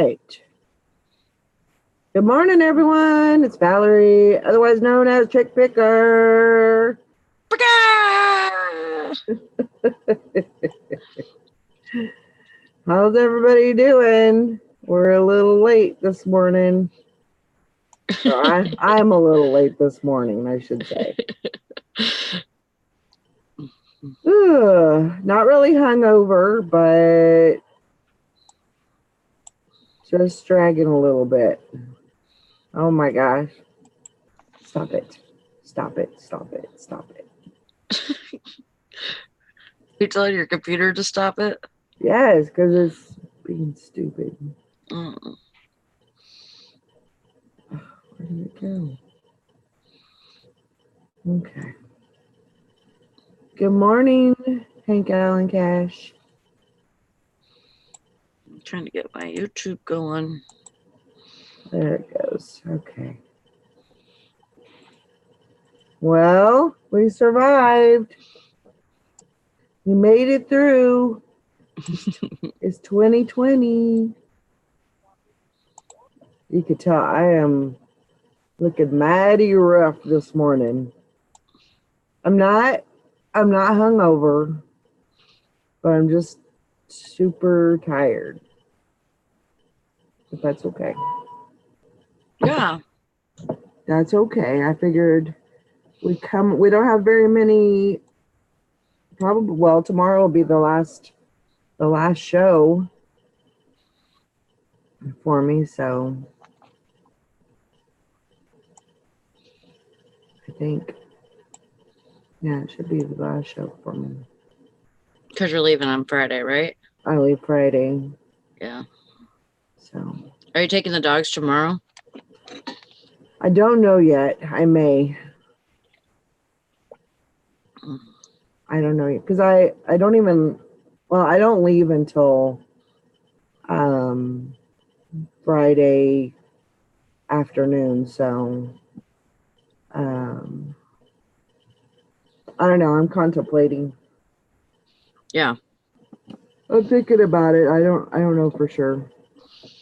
right. Good morning, everyone. It's Valerie, otherwise known as Chick Picker. How's everybody doing? We're a little late this morning. I'm a little late this morning, I should say. Not really hungover, but just dragging a little bit. Oh my gosh. Stop it. Stop it. Stop it. Stop it. You're telling your computer to stop it? Yes, because it's being stupid. Mm. Where did it go? Okay. Good morning, Hank Allen Cash. I'm trying to get my YouTube going. There it goes. Okay. Well, we survived. We made it through. It's 2020. You could tell I am looking mighty rough this morning. I'm not hungover, but I'm just super tired. If that's okay. Yeah. That's okay. I figured we don't have very many, probably, well, tomorrow will be the last show for me, so I think, yeah, it should be the last show for me. Because you're leaving on Friday, right? I leave Friday. Yeah. So. Are you taking the dogs tomorrow? I don't know yet. I may. I don't know yet. Because I don't even, well, I don't leave until Friday afternoon. So, I don't know. I'm contemplating. Yeah. I'm thinking about it. I don't know for sure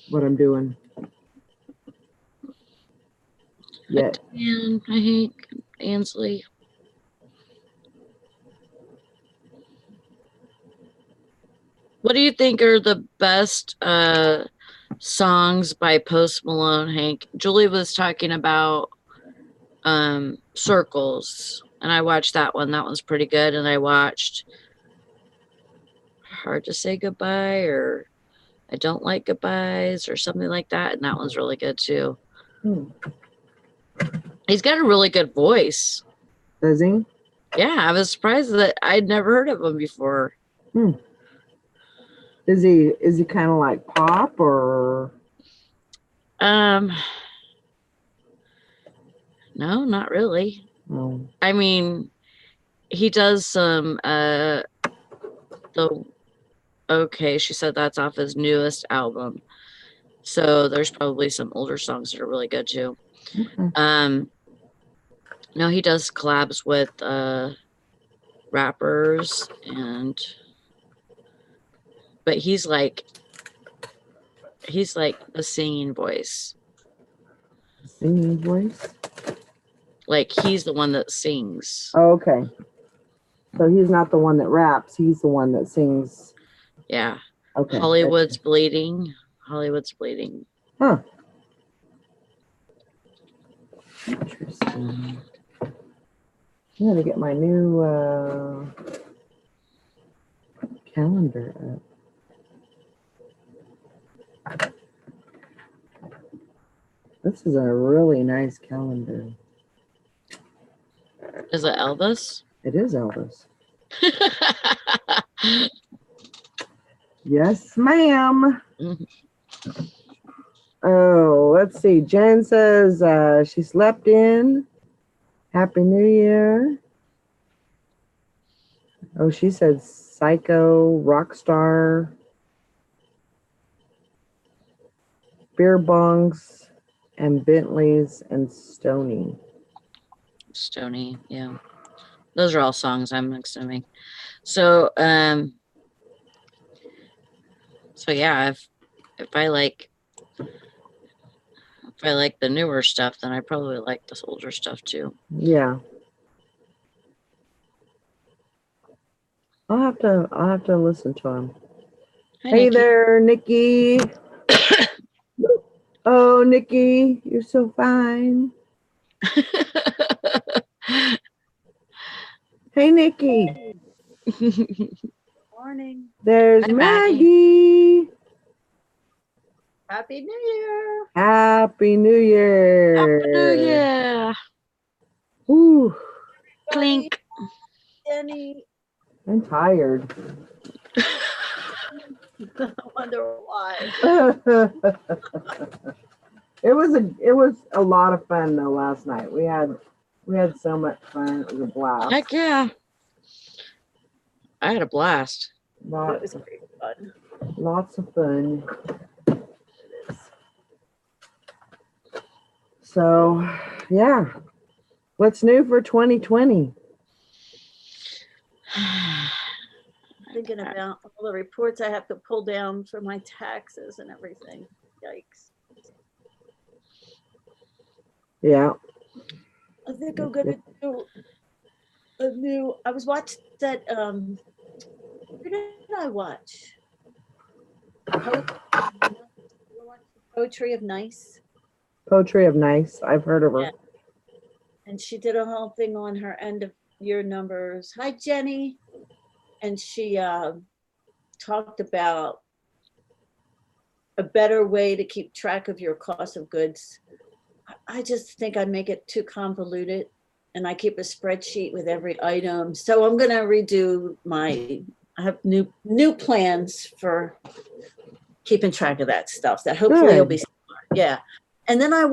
what I'm doing yet. And I hate Ansley. What do you think are the best songs by Post Malone, Hank? Julie was talking about Circles, and I watched that one. That one's pretty good. And I watched Hard to Say Goodbye, or I Don't Like Goodbyes, or something like that. And that one's really good too. He's got a really good voice. Does he? Yeah, I was surprised that I'd never heard of him before. Is he kind of like pop or? No, not really. No. I mean, he does some okay, she said that's off his newest album. So there's probably some older songs that are really good too. Okay. No, he does collabs with rappers, but he's like a singing voice. Singing voice? Like he's the one that sings. Oh, okay. So he's not the one that raps, he's the one that sings. Yeah. Okay. Hollywood's Bleeding. Hollywood's Bleeding. Huh. Interesting. I'm gonna get my new calendar up. This is a really nice calendar. Is it Elvis? It is Elvis. Yes, ma'am. Oh, let's see. Jen says she slept in. Happy New Year. Oh, she said Psycho, Rockstar, Beer Bongs, and Bentleys, and Stony. Stony, yeah. Those are all songs, I'm assuming. So, yeah, if I like if I like the newer stuff, then I probably like this older stuff too. Yeah. I'll have to listen to him. Hi, Hey Nikki. there, Nikki. Oh, Nikki, you're so fine. Hey, Nikki. Morning. There's Hi, Maggie. Maggie. Happy New Year. Happy New Year. Happy New Year. Whew, Clink. Jenny. I'm tired. I wonder why. It was a lot of fun though last night. We had so much fun. It was a blast. Heck yeah. I had a blast. That Lots, was pretty fun. lots of fun. So, yeah. What's new for 2020? Thinking about all the reports I have to pull down for my taxes and everything. Yikes. Yeah. I think I'm gonna do a new. I was watching that. Who did I watch? Poetry of Nice, Poetry of Nice. I've heard of her. Yeah. and she did a whole thing on her end of year numbers. Hi, Jenny, and she talked about a better way to keep track of your cost of goods. I just think I make it too convoluted, and I keep a spreadsheet with every item. So I'm gonna redo I have new plans for keeping track of that stuff. That hopefully will be smart. Yeah. And then I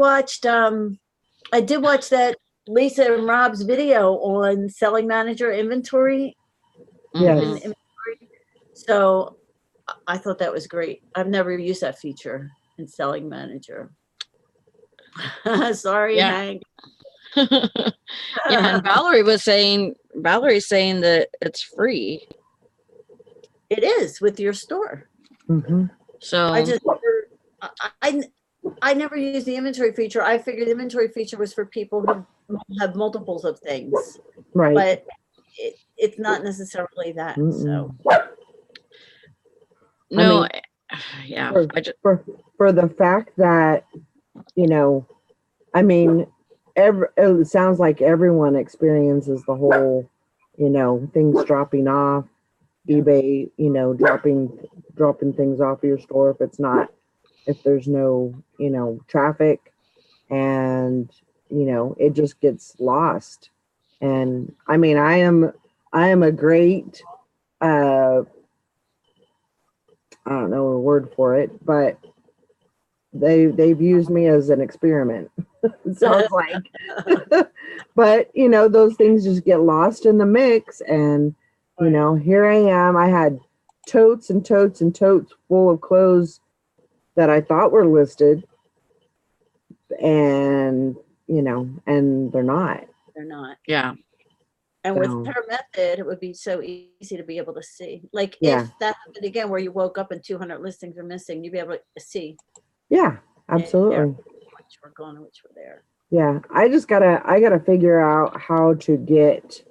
did watch that Lisa and Rob's video on selling manager inventory. Yes. and inventory. So I thought that was great. I've never used that feature in selling manager. Sorry, Yeah. Hank. Yeah, and Valerie's saying that it's free. It is with your store. Mm-hmm. So I never used the inventory feature. I figured the inventory feature was for people who have multiples of things, Right. but it's not necessarily that. So no, mean, yeah. For the fact that, I mean, it sounds like everyone experiences the whole, things dropping off, eBay, dropping things off your store if there's no, traffic, and, it just gets lost. And I mean, I am a great, I don't know a word for it, but they've used me as an experiment. It sounds like, but those things just get lost in the mix. And, here I am, I had totes and totes and totes full of clothes that I thought were listed, and, and they're not. they're not. Yeah. And So- with her method, it would be so easy to be able to see. Like Yeah. if that happened again, where you woke up and 200 listings are missing, you'd be able to see Yeah, absolutely. which were gone and which were there. Yeah, I gotta figure out how to get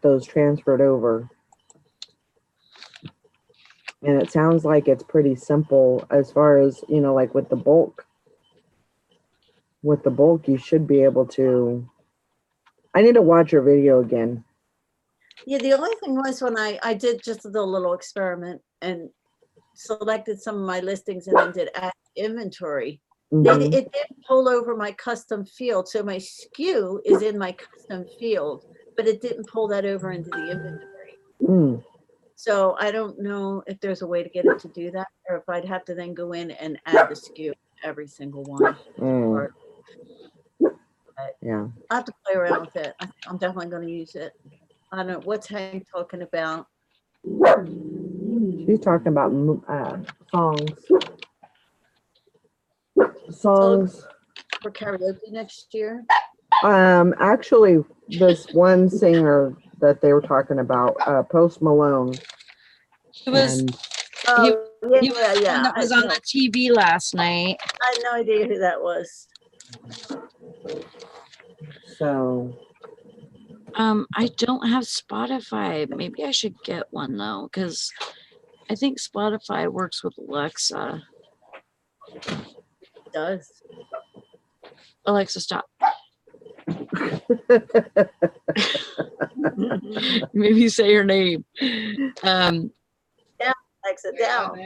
those transferred over. And it sounds like it's pretty simple as far as, like with the bulk. With the bulk, you should be able to. I need to watch your video again. Yeah, the only thing was when I did just a little experiment and selected some of my listings and then did add inventory. Mhm. It didn't pull over my custom field. So my SKU is in my custom field, but it didn't pull that over into the inventory. Mm. So I don't know if there's a way to get it to do that, or if I'd have to then go in and add the SKU to every single one. Mm. Or Yeah. I have to play around with it. I'm definitely going to use it. I don't know what's Hank talking about. She's talking about songs. For karaoke next year. Actually, this one singer that they were talking about, Post Malone. He was And Oh, Yeah, He was the one that was on the TV last night. I had no idea who that was. So I don't have Spotify. Maybe I should get one though, because I think Spotify works with Alexa. It does. Alexa, stop. Maybe say your name. Exit down.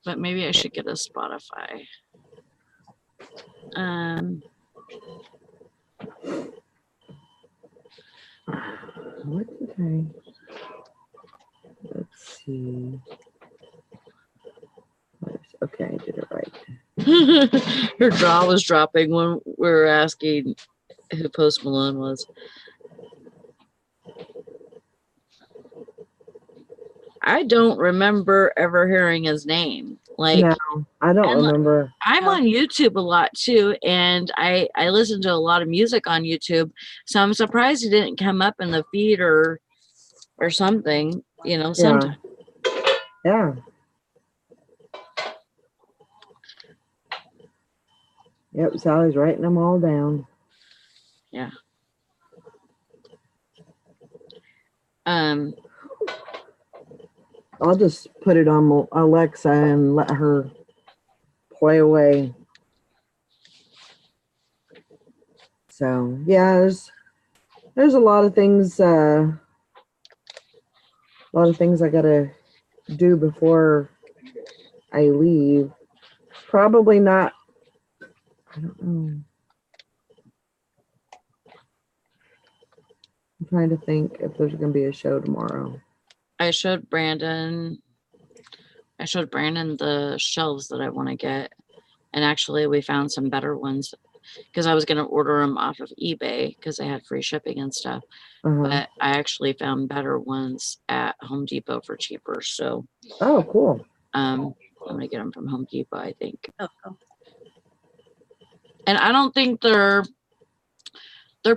But maybe I should get a Spotify. what did I? Let's see. Okay, I did it right. Her jaw was dropping when we were asking who Post Malone was. I don't remember ever hearing his name. Like, No, I don't and remember. I'm No. on YouTube a lot too, and I listen to a lot of music on YouTube. So I'm surprised he didn't come up in the feed or something. You know, sometime. Yeah. Yep, Sally's writing them all down. Yeah. I'll just put it on Alexa and let her play away. So yeah, there's a lot of things. A lot of things I gotta do before I leave. Probably not. I don't know. I'm trying to think if there's gonna be a show tomorrow. I showed Brandon the shelves that I want to get, and actually we found some better ones because I was going to order them off of eBay because they had free shipping and stuff. But I actually found better ones at Home Depot for cheaper. So Oh, cool. I'm gonna get them from Home Depot, I think. Oh, And I don't think they're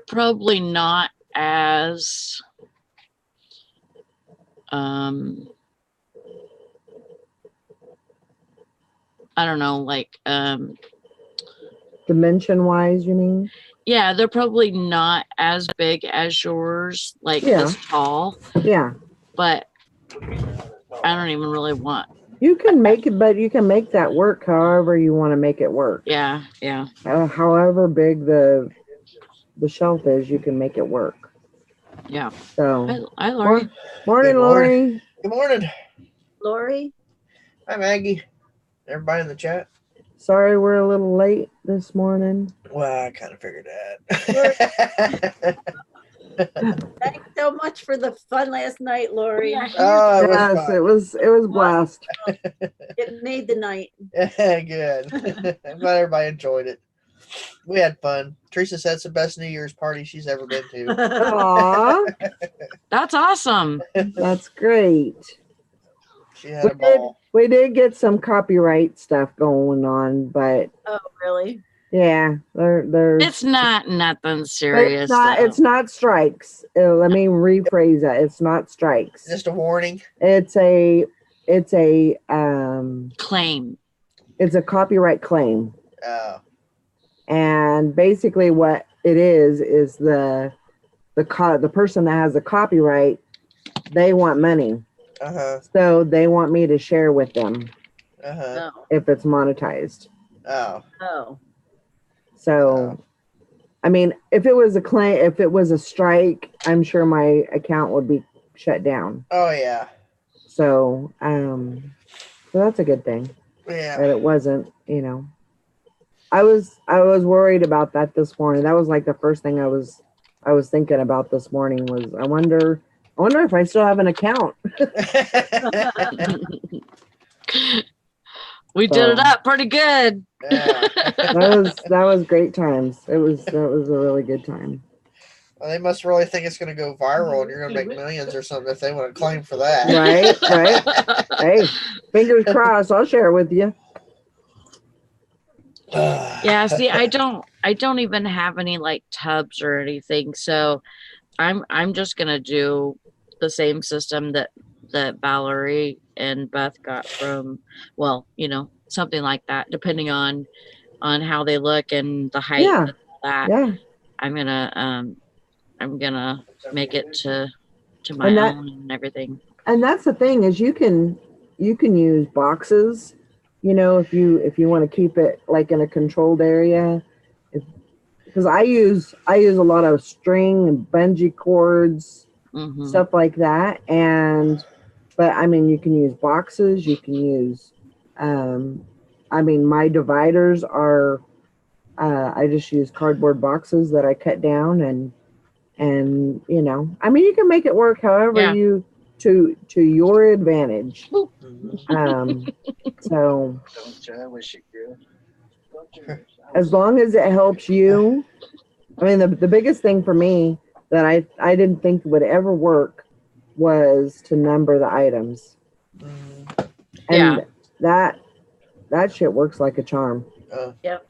probably not as I don't know, like Dimension wise, you mean? yeah, they're probably not as big as yours, like Yeah. this tall, Yeah. but I don't even really want. You can make it, but you can make that work however you want to make it work. Yeah. However big the shelf is, you can make it work. Yeah. So, Hi, Lori. Morning, Good morning. Lori. Good morning. Lori? Hi, Maggie. Everybody in the chat? Sorry we're a little late this morning. Well, I kind of figured that. Thanks so much for the fun last night, Lori. Yeah. Oh, it was Yes, fun. it was blast. It made the night. Good. I'm glad everybody enjoyed it. We had fun. Teresa said it's the best New Year's party she's ever been to. Aw, That's awesome. that's great. She had a ball. We did get some copyright stuff going on, but Oh, really? yeah, there's It's not nothing serious. it's not strikes. Let me rephrase that. It's not strikes. Just a warning. It's a claim. it's a copyright claim. Oh. And basically what it is the person that has the copyright, they want money. Uh-huh. So they want me to share with them Uh-huh. Oh. if it's monetized. Oh. Oh. So I mean, if it was a strike, I'm sure my account would be shut down. Oh, yeah. So that's a good thing Yeah. that it wasn't, you know. I was worried about that this morning. That was like the first thing I was thinking about this morning was I wonder if I still have an account. We did it up pretty good. Yeah. That was great times. That was a really good time. Well, they must really think it's going to go viral and you're going to make millions or something if they want to claim for that. Right. Hey, fingers crossed. I'll share it with you. Yeah, see, I don't even have any like tubs or anything, so I'm just gonna do the same system that that Valerie and Beth got from, well, something like that, depending on how they look and the height Yeah. and all that. Yeah. I'm gonna make it to my And that- own and everything. And that's the thing is you can use boxes, if you want to keep it like in a controlled area. Because I use a lot of string and bungee cords, Hmm. stuff like that. But I mean, you can use boxes, you can use, my dividers are, I just use cardboard boxes that I cut down and you can make it work however Yeah. to your advantage. Mhm. So as long as it helps you, the biggest thing for me that I didn't think would ever work was to number the items. Mhm. And that shit works like a charm. Yep.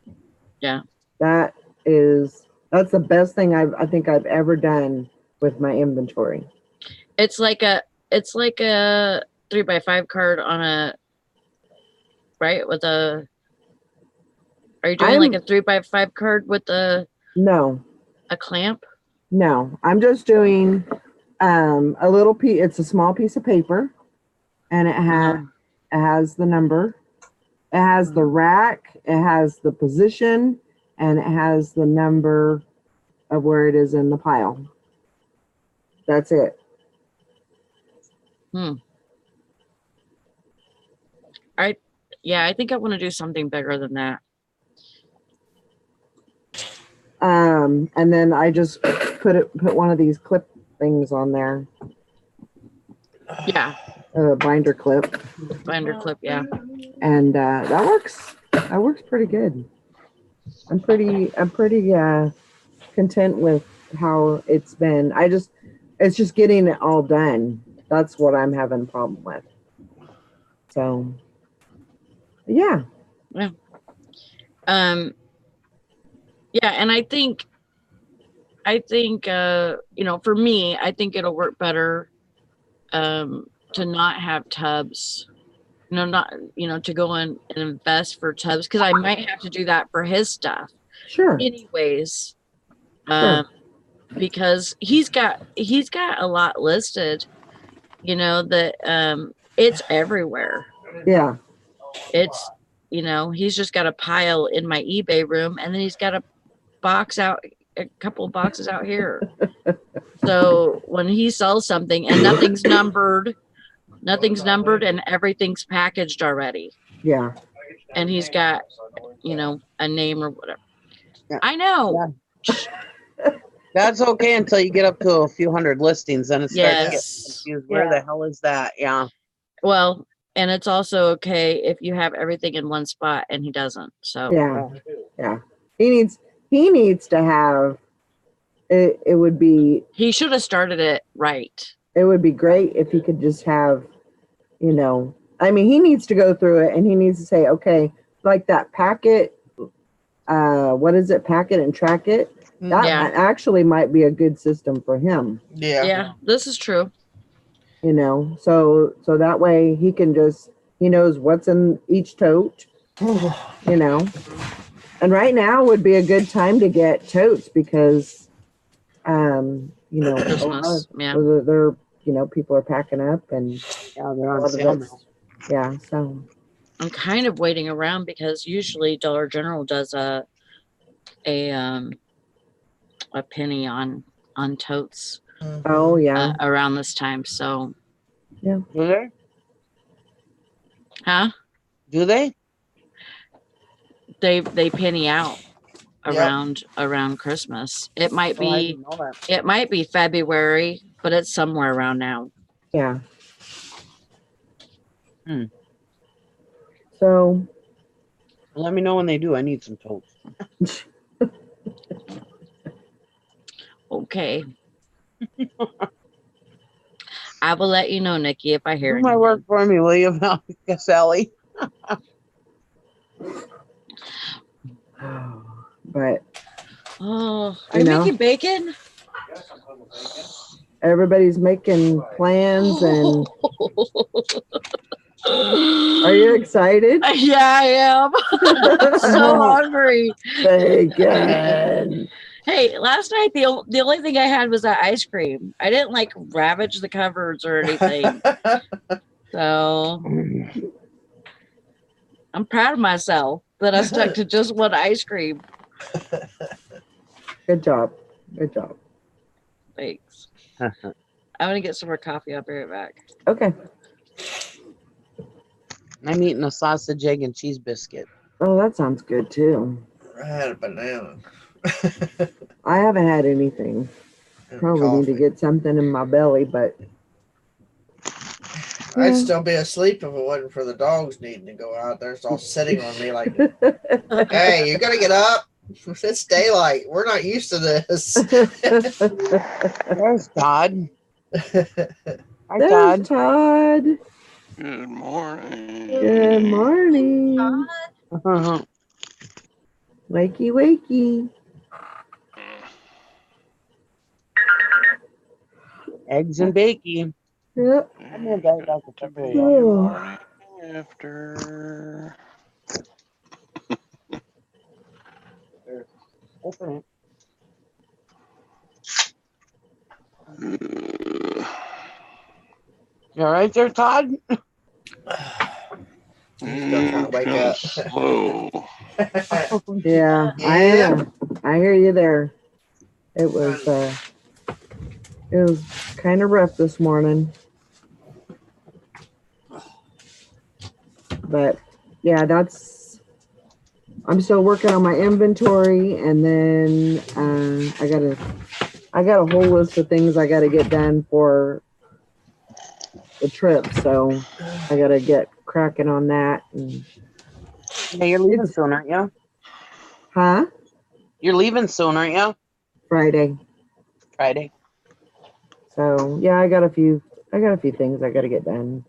Yeah. That's the best thing I think I've ever done with my inventory. It's like a 3x5 card on a, right, with a, are you doing like a 3x5 card with a clamp? No, I'm just doing a little piece. It's a small piece of paper, and it has the number. It has the rack. It has the position, and it has the number of where it is in the pile. That's it. I think I want to do something bigger than that. And then I just put one of these clip things on there. Yeah. Binder clip. Binder clip, yeah. And that works pretty good. I'm pretty content with how it's been. It's just getting it all done. That's what I'm having a problem with. So yeah. Yeah, and I think for me, I think it'll work better to not have tubs. To go in and invest for tubs, because I might have to do that for his stuff. Sure. Anyways, Sure. because he's got a lot listed, that it's everywhere. Yeah. It's he's just got a pile in my eBay room, and then he's got a couple of boxes out here. So when he sells something and nothing's numbered and everything's packaged already. Yeah. And he's got, a name or whatever. Yeah. I know. Yeah. That's okay until you get up to a few hundred listings, then it starts Yes. getting confused. Where the hell is that? Yeah. Well, and it's also okay if you have everything in one spot and he doesn't. So yeah. He needs to have it. It would be. He should have started it right. It would be great if he could just have, he needs to go through it and he needs to say, okay, like that packet. What is it? Packet and track it. That actually might be a good system for him. Yeah, this is true. So that way he knows what's in each tote, and right now would be a good time to get totes because, Christmas, they're, people are packing up and they're on sale now. Yeah. So I'm kind of waiting around because usually Dollar General does a penny on totes. Oh yeah. Around this time. So yeah. Do they? Huh? Do they? They penny out around Christmas. It might be February, but it's somewhere around now. Yeah. So let me know when they do. I need some totes. Okay. I will let you know, Nikki, if I hear Do my work for me, will you, Sally? But are you making bacon? everybody's making plans and are you excited? Yeah, I am. So hungry. Bacon. Hey, last night the only thing I had was that ice cream. I didn't like ravage the cupboards or anything. So I'm proud of myself that I stuck to just one ice cream. Good job. Good job. Thanks. I'm gonna get some more coffee. I'll be right back. Okay. I'm eating a sausage, egg, and cheese biscuit. Oh, that sounds good too. I had a banana. I haven't had anything. And Probably need to coffee. get something in my belly, but I'd still be asleep if it wasn't for the dogs needing to go out there. It's all sitting on me like, hey, you gotta get up. It's daylight. We're not used to this. There's Todd. Hi, There's Todd. Todd. Good morning. Good morning. Wakey, wakey. Eggs and bacon. Yep. I'm gonna diet Dr. To be Pepper. Oh. morning after. Open it. You all right there, Todd? He's still trying to wake up. Slow. Yeah, Yeah. I hear you there. It was kind of rough this morning. But yeah, I'm still working on my inventory, and then I got a whole list of things I got to get done for the trip, so I got to get cracking on that. And, Yeah, you're leaving soon, aren't you? huh? You're leaving soon, aren't you? Friday. Friday. So yeah, I got a few things I got to get done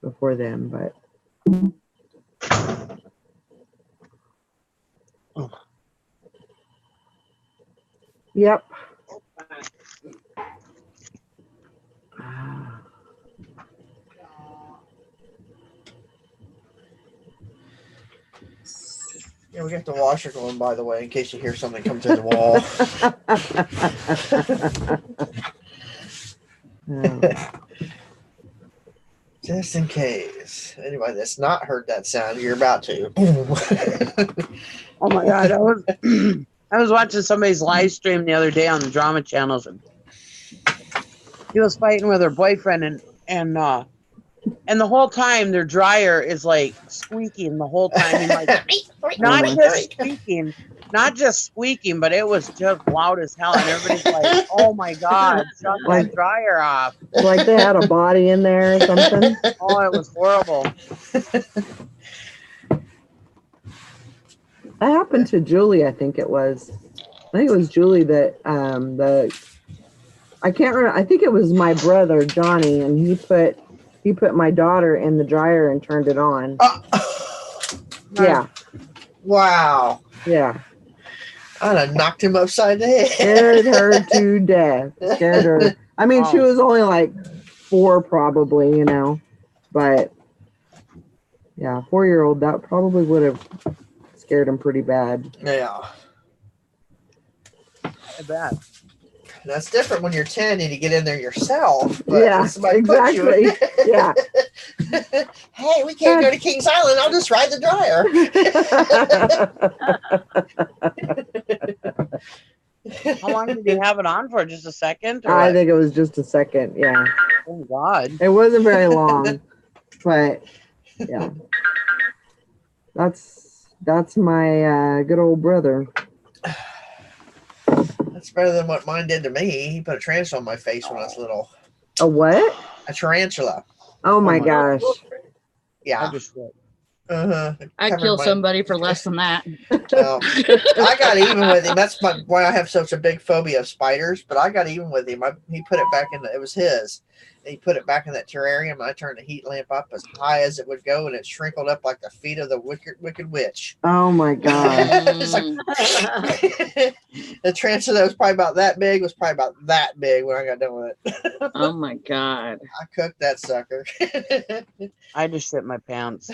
before then, but. Yep. Yeah, we got the washer going, by the way, in case you hear something come through the wall. Just in case. Anybody that's not heard that sound, you're about to. Oh my God, I was watching somebody's live stream the other day on the drama channels, and he was fighting with her boyfriend, and the whole time their dryer is like squeaking the whole time, and like not just squeaking, but it was just loud as hell, and everybody's like, "Oh my God, shut that dryer off!" Like they had a body in there or something. Oh, it was horrible. That happened to Julie, I think it was. I think it was Julie that I can't remember. I think it was my brother Johnny, and he put my daughter in the dryer and turned it on. Yeah. Wow. Yeah. I'd have knocked him upside the head. Scared her to death. Scared her. I mean, she was only like 4 probably, you know. But yeah, 4-year-old, that probably would have scared him pretty bad. Yeah. I bet. That's different when you're 10 and you get in there yourself. But Yeah, somebody put you in exactly. Yeah. Hey, we can't go to Kings Island. I'll just ride the dryer. How long did you have it on for? Just a second? Or I what? think it was just a second. Yeah. Oh God. It wasn't very long, but yeah. That's my good old brother. That's better than what mine did to me. He put a tarantula on my face when I was little. A what? A tarantula. Oh my my gosh. Yeah. I just Uh-huh. I'd Covered kill my- somebody for less than that. Well, I got even with him. That's why I have such a big phobia of spiders. But I got even with him. He put it back in. It was his, he put it back in that terrarium. I turned the heat lamp up as high as it would go, and it shrinkled up like the feet of the wicked witch. Oh my god. It's like the tarantula that was probably about that big was probably about that big when I got done with it. Oh my god. I cooked that sucker. I just shit my pants.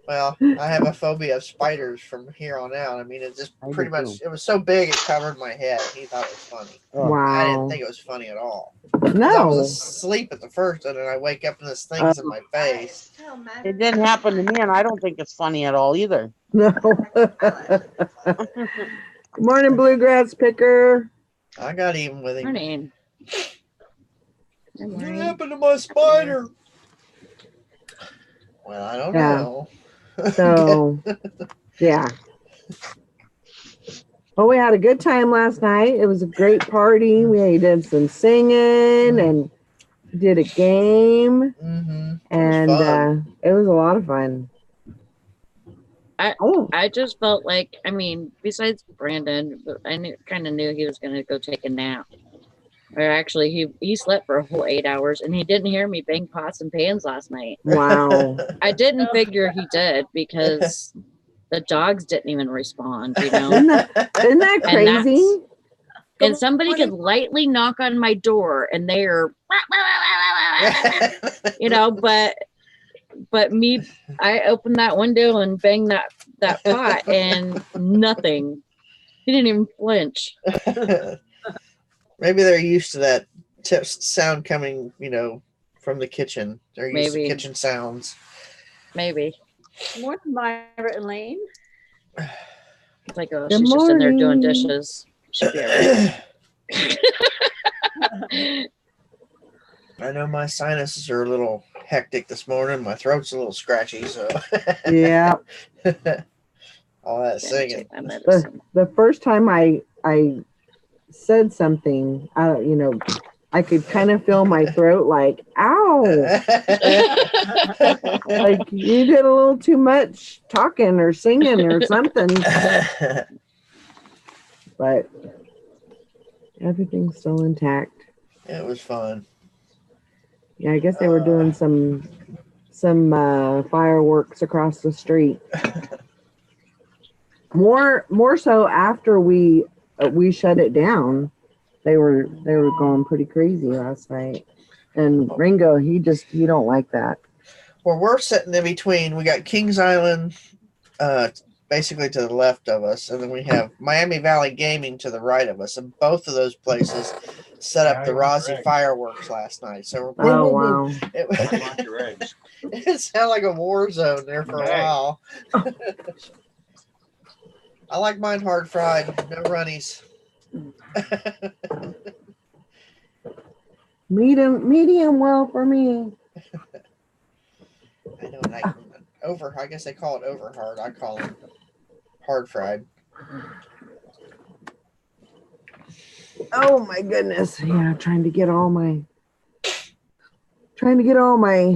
Well, I have a phobia of spiders from here on out. I mean, it just I do pretty much, too. it was so big it covered my head. He thought it was funny. Oh, I didn't Wow. think it was funny at all. 'Cause I was No. asleep at the first, and then I wake up and this thing's in my face. it didn't happen to me, and I don't think it's funny at all either. No. Good morning, bluegrass picker. I got even with him. Morning. Good What morning. happened to my spider? Well, I don't Yeah. know. So, yeah. Well, we had a good time last night. It was a great party. We did some singing and did a game, Mm-hmm. and fun. it was a lot of fun. Oh, I just felt like, I mean, besides Brandon, but I kind of knew he was going to go take a nap. Or actually, he slept for a whole 8 hours, and he didn't hear me bang pots and pans last night. wow. I didn't figure he did because the dogs didn't even respond, you know? Isn't that And crazy? And somebody could lightly knock on my door, and they're, you know, but me, I opened that window and banged that pot, and nothing. He didn't even flinch. Maybe they're used to that sound coming, you know, from the kitchen. They're used Maybe. to kitchen sounds. Maybe. Morning, Myra and Lane. It's like, oh, Good she's just in there doing morning. dishes. She'll be all right. I know my sinuses are a little hectic this morning. My throat's a little scratchy, so Yeah. all that Gonna singing. take my medicine. The first time I said something, you know, I could kind of feel my throat like, ow. Like you did a little too much talking or singing or something, but everything's still intact. It was fun. Yeah, I guess they were doing some fireworks across the street. More so after we shut it down. They were going pretty crazy last night. And Ringo, he don't like that. Well, we're sitting in between. We got Kings Island, basically to the left of us, and then we have Miami Valley Gaming to the right of us, and both of those places set up the Rossi fireworks last night. So we're Oh wow. it sounded like a war zone there for a while. I like mine hard fried, no runnies. Medium well for me. I know, like I guess they call it over hard. I call them hard fried. Oh my goodness. Yeah, trying to get all my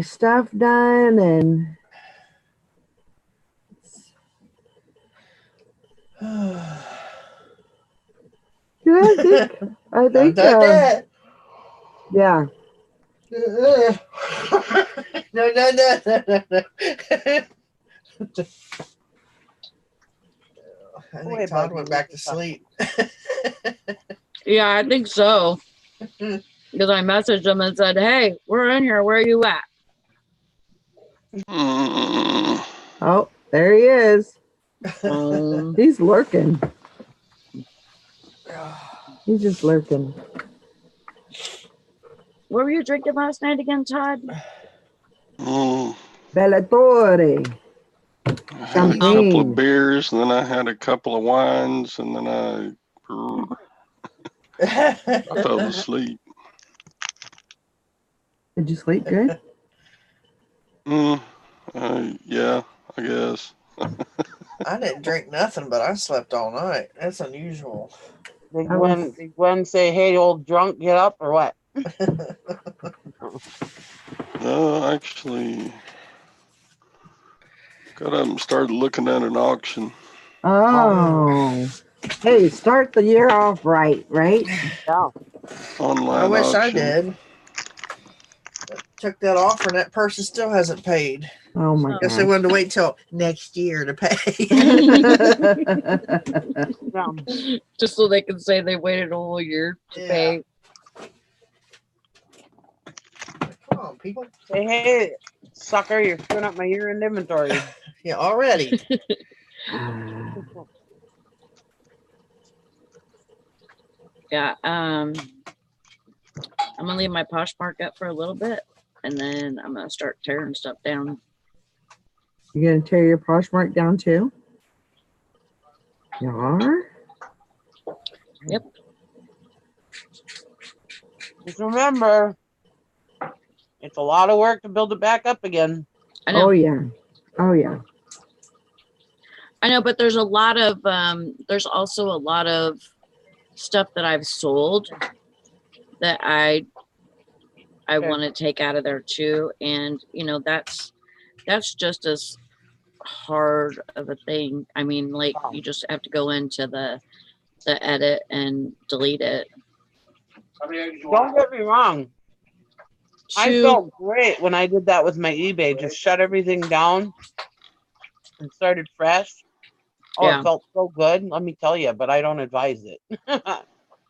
stuff done and yeah, I think yeah. No. I think Todd went back to sleep. Yeah, I think so. Because I messaged him and said, hey, we're in here. Where are you at? Mm. Oh, there he is. Um, He's lurking. He's just lurking. what were you drinking last night again, Todd? Mm. Bellatore. I had a couple Champagne. of beers, and then I had a couple of wines, and then I fell asleep. Did you sleep good? Yeah, I guess. I didn't drink nothing, but I slept all night. That's unusual. Did I was- Gwen say, hey, old drunk, get up, or what? No, actually, got up and started looking at an auction. Oh. Hey, start the year off right? Yeah. Online I wish I auction. did. took that offer and that person still hasn't paid. Oh my Guess they god. wanted to wait till next year to pay. Just so they can say they waited a whole year to Yeah. pay. Come on, people. Say, hey, sucker, you're screwing up my year-end inventory. Yeah, already. Yeah. I'm gonna leave my Poshmark up for a little bit, and then I'm gonna start tearing stuff down. You gonna tear your Poshmark down too? You are? Yep. Just remember, it's a lot of work to build it back up again. I know. Oh yeah. Oh yeah. I know, but there's a lot of there's also a lot of stuff that I've sold that I Okay. want to take out of there too, and you know that's just as hard of a thing. I mean, like you just have to go into the edit and delete it. Don't get me wrong. I To- felt great when I did that with my eBay. Just shut everything down and started fresh. Oh, Yeah. it felt so good. Let me tell you, but I don't advise it.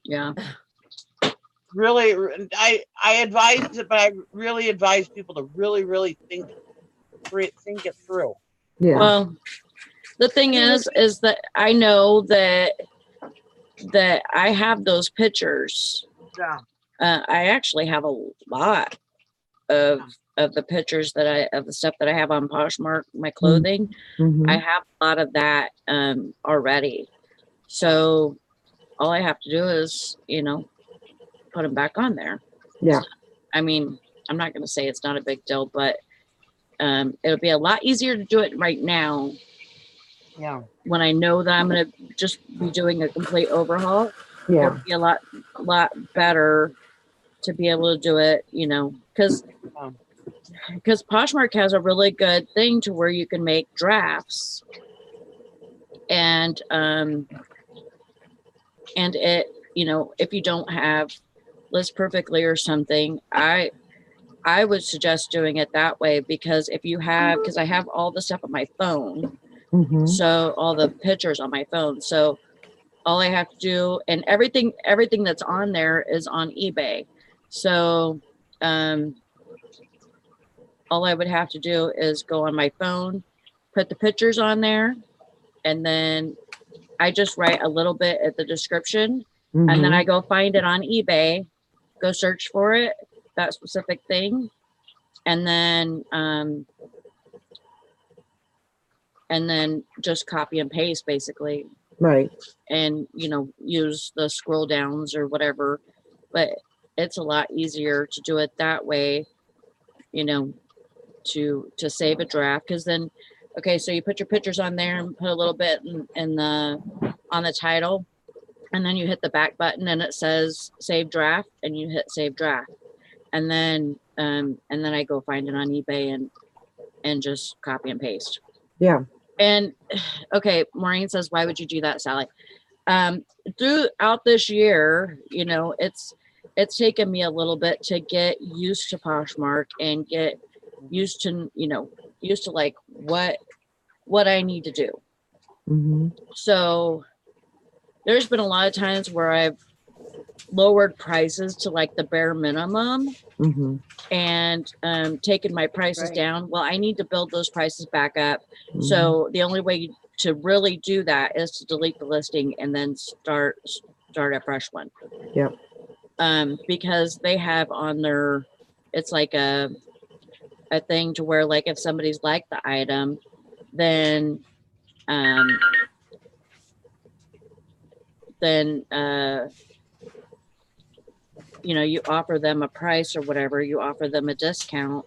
yeah. Really, I advise it, but I really advise people to really think it through. Yeah. Well, the thing is that I know that I have those pictures. Yeah. I actually have a lot of the pictures of the stuff that I have on Poshmark, my clothing. Mhm. I have a lot of that already. So all I have to do is, you know, put them back on there. Yeah. I mean, I'm not going to say it's not a big deal, but it'll be a lot easier to do it right now Yeah. when I know that I'm going to just be doing a complete overhaul. Yeah. It'll be a lot better to be able to do it, you know, because Poshmark has a really good thing to where you can make drafts, and it, you know, if you don't have List Perfectly or something, I would suggest doing it that way, because if you have, because I have all the stuff on my phone, Mhm. so all the pictures on my phone, so all I have to do, and everything that's on there is on eBay. So all I would have to do is go on my phone, put the pictures on there, and then I just write a little bit at the description, and then Mhm. I go find it on eBay, go search for it, that specific thing, and then just copy and paste basically, Right. and you know, use the scroll downs or whatever. But it's a lot easier to do it that way, you know, to save a draft, because then, okay, so you put your pictures on there and put a little bit in the on the title, and then you hit the back button and it says save draft, and you hit save draft, and then I go find it on eBay and just copy and paste. Yeah. And okay, Maureen says, why would you do that, Sally? Throughout this year, you know, it's taken me a little bit to get used to Poshmark and get used to, you know, like what I need to do. Mhm. So there's been a lot of times where I've lowered prices to like the bare minimum, Mhm. and taken my prices Right. down. Well, I need to build those prices back up. Mhm. So the only way to really do that is to delete the listing and then start a fresh one. Yep. Because they have on their, it's like a thing to where, like, if somebody's liked the item, then you know, you offer them a price or whatever, you offer them a discount.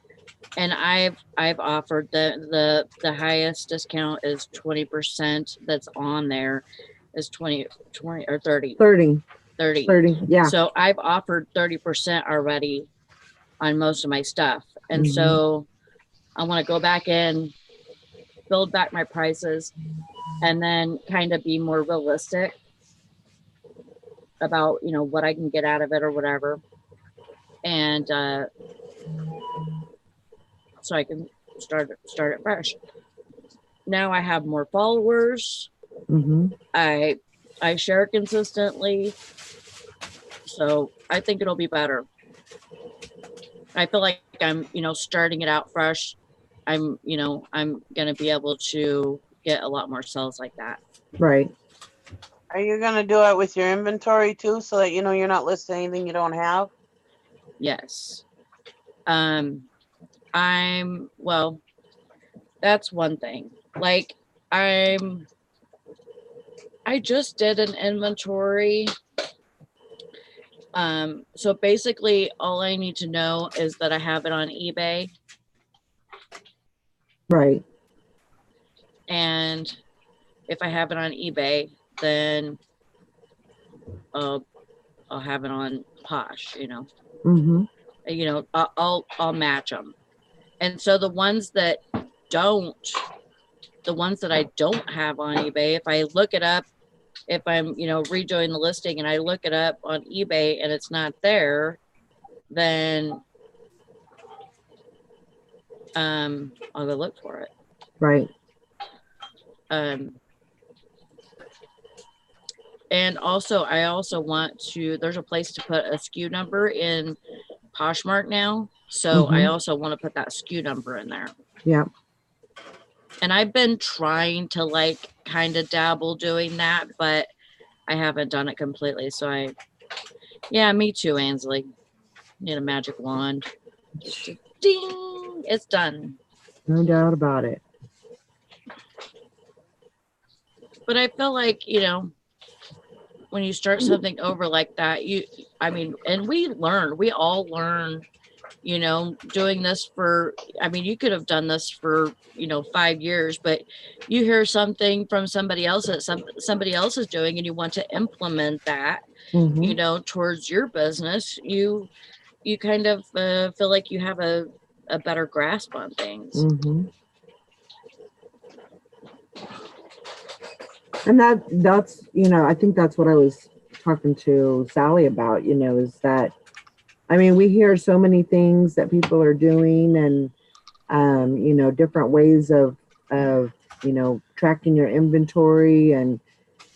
And I've offered the highest discount is 20%. That's on there is 20 or 30. 30. 30. Yeah. So I've offered 30% already on most of my stuff. And Mhm. so I want to go back in, build back my prices, and then kind of be more realistic about, you know, what I can get out of it or whatever. And so I can start it fresh. Now I have more followers. Mm-hmm. I share consistently, so I think it'll be better. I feel like I'm, starting it out fresh. I'm gonna be able to get a lot more sales like that. Right. Are you gonna do it with your inventory too, so that you're not listing anything you don't have? Yes. Well, that's one thing. Like I just did an inventory. So basically all I need to know is that I have it on eBay. Right. And if I have it on eBay, then I'll have it on Posh, Mm-hmm. I'll match them. And so the ones that I don't have on eBay, if I look it up, if I'm, redoing the listing and I look it up on eBay and it's not there, then I'll go look for it. Right. And also, I also want to, there's a place to put a SKU number in Poshmark now. So I also want to put that SKU number in there. Yeah. And I've been trying to kind of dabble doing that, but I haven't done it completely. So yeah, me too, Ainsley. Need a magic wand. Just ding, it's done. No doubt about it. But I feel like, when you start something over like that, and we all learn, doing this for, you could have done this for, 5 years, but you hear something from somebody else that somebody else is doing and you want to implement that, towards your business, you kind of feel like you have a better grasp on things. Mm-hmm. And that's, I think that's what I was talking to Sally about, is that, we hear so many things that people are doing and, different ways of, tracking your inventory and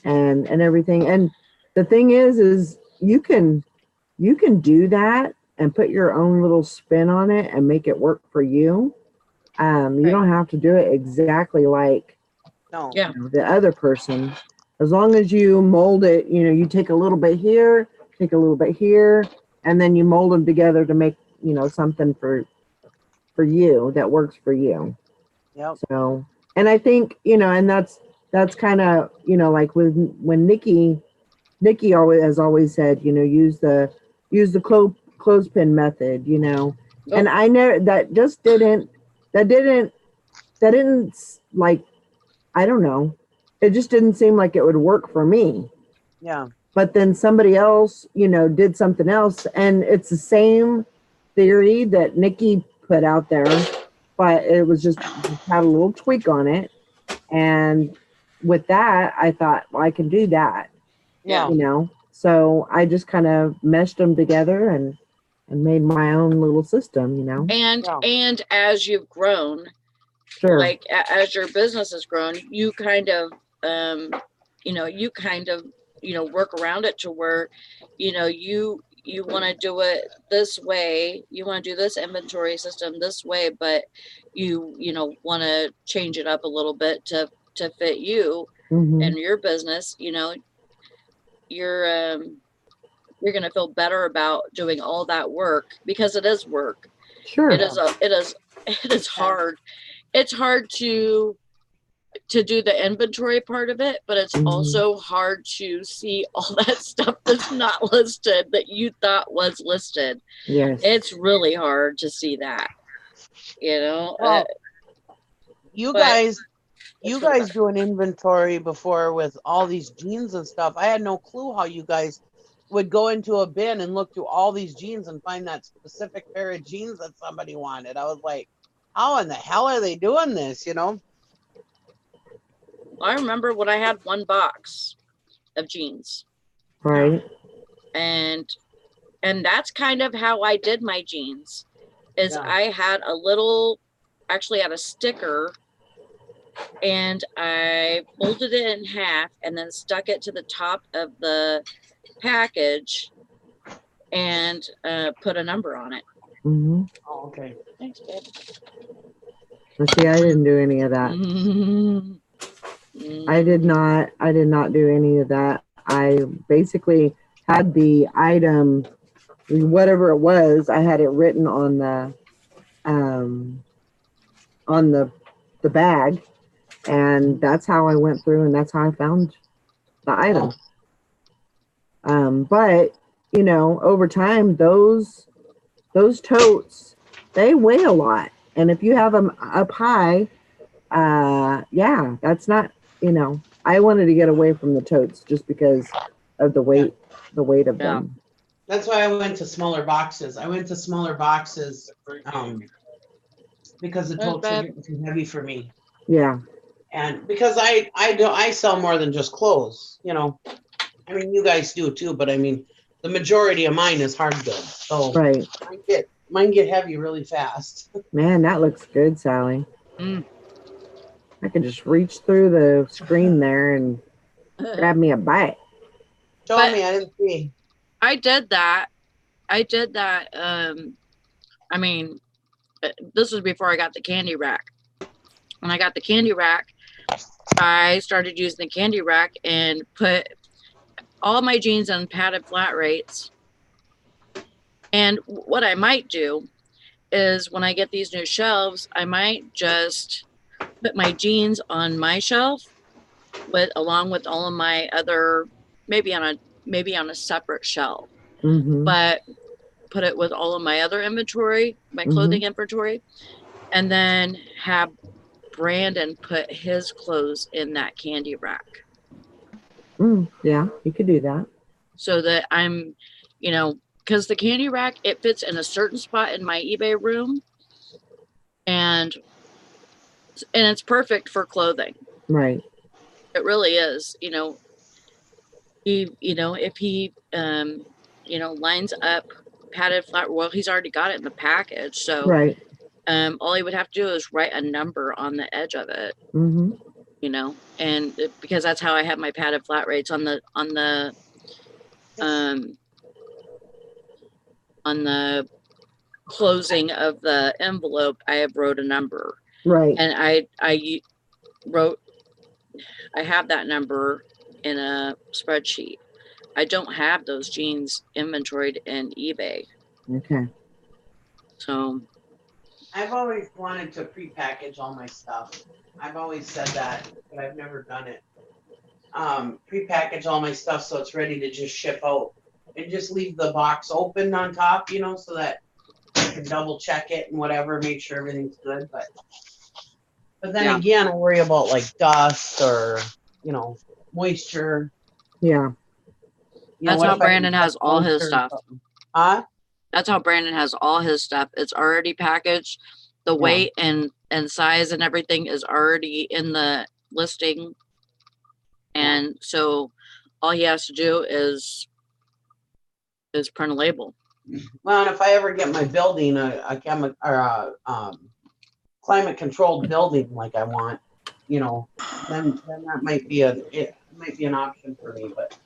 everything. And the thing is you can do that and put your own little spin on it and make it work for you. You don't have to do it exactly like the other person. As long as you mold it, you take a little bit here, take a little bit here, and then you mold them together to make, something for you that works for you. Yep. So, and I think, and that's kind of, like when Nikki has always said, use the clothespin method, and I know that didn't like, I don't know. It just didn't seem like it would work for me. Yeah. But then somebody else, did something else, and it's the same theory that Nikki put out there, but it was just had a little tweak on it. And with that, I thought, well, I can do that. Yeah. So I just kind of meshed them together and made my own little system, And as you've grown, sure, like as your business has grown, you kind of work around it to where, you want to do it this way. You want to do this inventory system this way, but you want to change it up a little bit to fit you and your business. You're going to feel better about doing all that work, because it is work. Sure. It is hard. It's hard to do the inventory part of it, but it's also hard to see all that stuff that's not listed that you thought was listed. Yes. It's really hard to see that, Well, you guys do an inventory before with all these jeans and stuff. I had no clue how you guys would go into a bin and look through all these jeans and find that specific pair of jeans that somebody wanted. I was like, how in the hell are they doing this, I remember when I had one box of jeans. Right. And that's kind of how I did my jeans, is I had a little actually had a sticker, and I folded it in half and then stuck it to the top of the package and put a number on it. Mm-hmm. Oh, okay. Thanks, babe. Let's see, I didn't do any of that. I did not do any of that. I basically had the item, whatever it was, I had it written on the bag, and that's how I went through, and that's how I found the item. But you know, over time, those totes, they weigh a lot, and if you have them up high, yeah, that's not, you know, I wanted to get away from the totes just because of the weight of them. That's why I went to smaller boxes. Because the totes are getting too heavy for me. Yeah. And because I sell more than just clothes, you know. I mean, you guys do too, but I mean, the majority of mine is hard goods. So Right. mine get heavy really fast. Man, that looks good, Sally. Mm. I could just reach through the screen there and grab me a bite. Show But- me, I didn't see. I did that. I mean, this was before I got the candy rack. When I got the candy rack, I started using the candy rack and put all my jeans on padded flat rates. And what I might do is when I get these new shelves, I might just put my jeans on my shelf along with all of my other, maybe on a separate shelf, Mm-hmm. but put it with all of my other inventory, my clothing inventory, and then have Brandon put his clothes in that candy rack Yeah, you could do that. so that I'm, you know, because the candy rack, it fits in a certain spot in my eBay room, and it's perfect for clothing. Right. It really is. You know, if he lines up padded flat, well, he's already got it in the package, so Right. all he would have to do is write a number on the edge of it, Mm-hmm. you know, and because that's how I have my padded flat rates on the closing of the envelope. I have wrote a number, Right. and I have that number in a spreadsheet. I don't have those jeans inventoried in eBay, Okay. so I've always wanted to pre-package all my stuff. I've always said that, but I've never done it. Pre-package all my stuff so it's ready to just ship out, and just leave the box open on top, you know, so that I can double check it and whatever, make sure everything's good. But then Yeah. again, I worry about like dust or, you know, moisture. Yeah. You know, That's what how if I Brandon get has all his moisture or stuff. something? Huh? That's how Brandon has all his stuff. It's already packaged. The weight and size and everything is already in the listing. And so all he has to do is print a label. Well, and if I ever get my building a climate controlled building like I want, you know, then that might be an option for me. But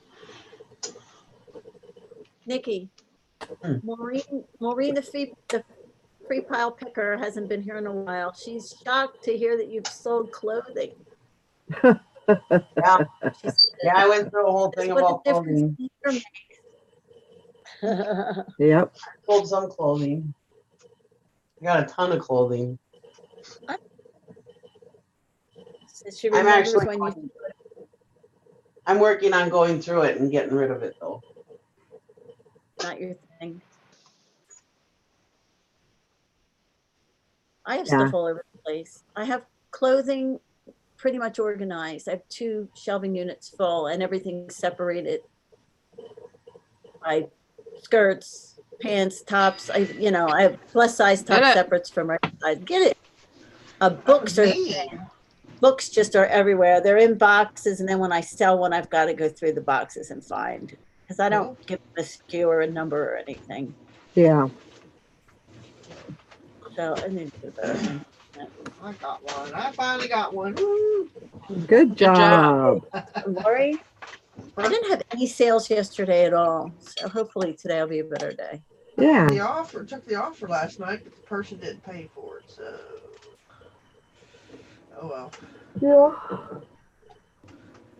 Nikki, Maureen, the free pile picker hasn't been here in a while. She's shocked to hear that you've sold clothing. yeah, She said, yeah, I went through a whole thing "What a about difference clothing. a year makes." Yep. Sold some clothing. I got a ton of clothing. She I'm remembers actually when you I'm working on going through it and getting rid of it though. not your thing. I have Yeah. stuff all over the place. I have clothing pretty much organized. I have 2 shelving units full and everything separated by skirts, pants, tops. I have plus size top Get it. separates from right size. Get it. Books just are everywhere. They're in boxes, and then when I sell one, I've got to go through the boxes and find, because I don't give them a SKU or a number or anything. Yeah. So I need to do that. I got one. I finally got one. Woo. Good job. job. Lori, I didn't have any sales yesterday at all. So hopefully today will be a better day. Yeah. The offer took the offer last night, but the person didn't pay for it. So, oh well. Yeah.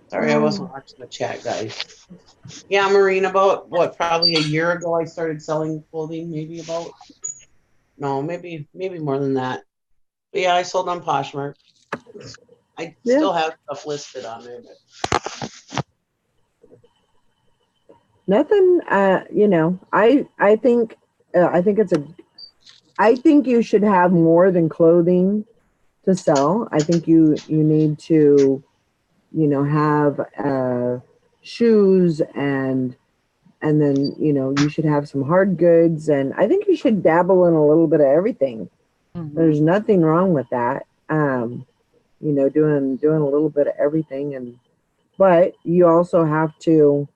Sorry, I wasn't watching the chat, guys. Yeah, Maureen, about what, probably a year ago I started selling clothing, maybe about. No, maybe more than that. But yeah, I sold on Poshmark. I Yeah. still have stuff listed on there, but Nothing. I think I think you should have more than clothing to sell. I think you need to, have shoes and then you should have some hard goods, and I think you should dabble in a little bit of everything. There's nothing wrong with that. Doing a little bit of everything, but you also have to.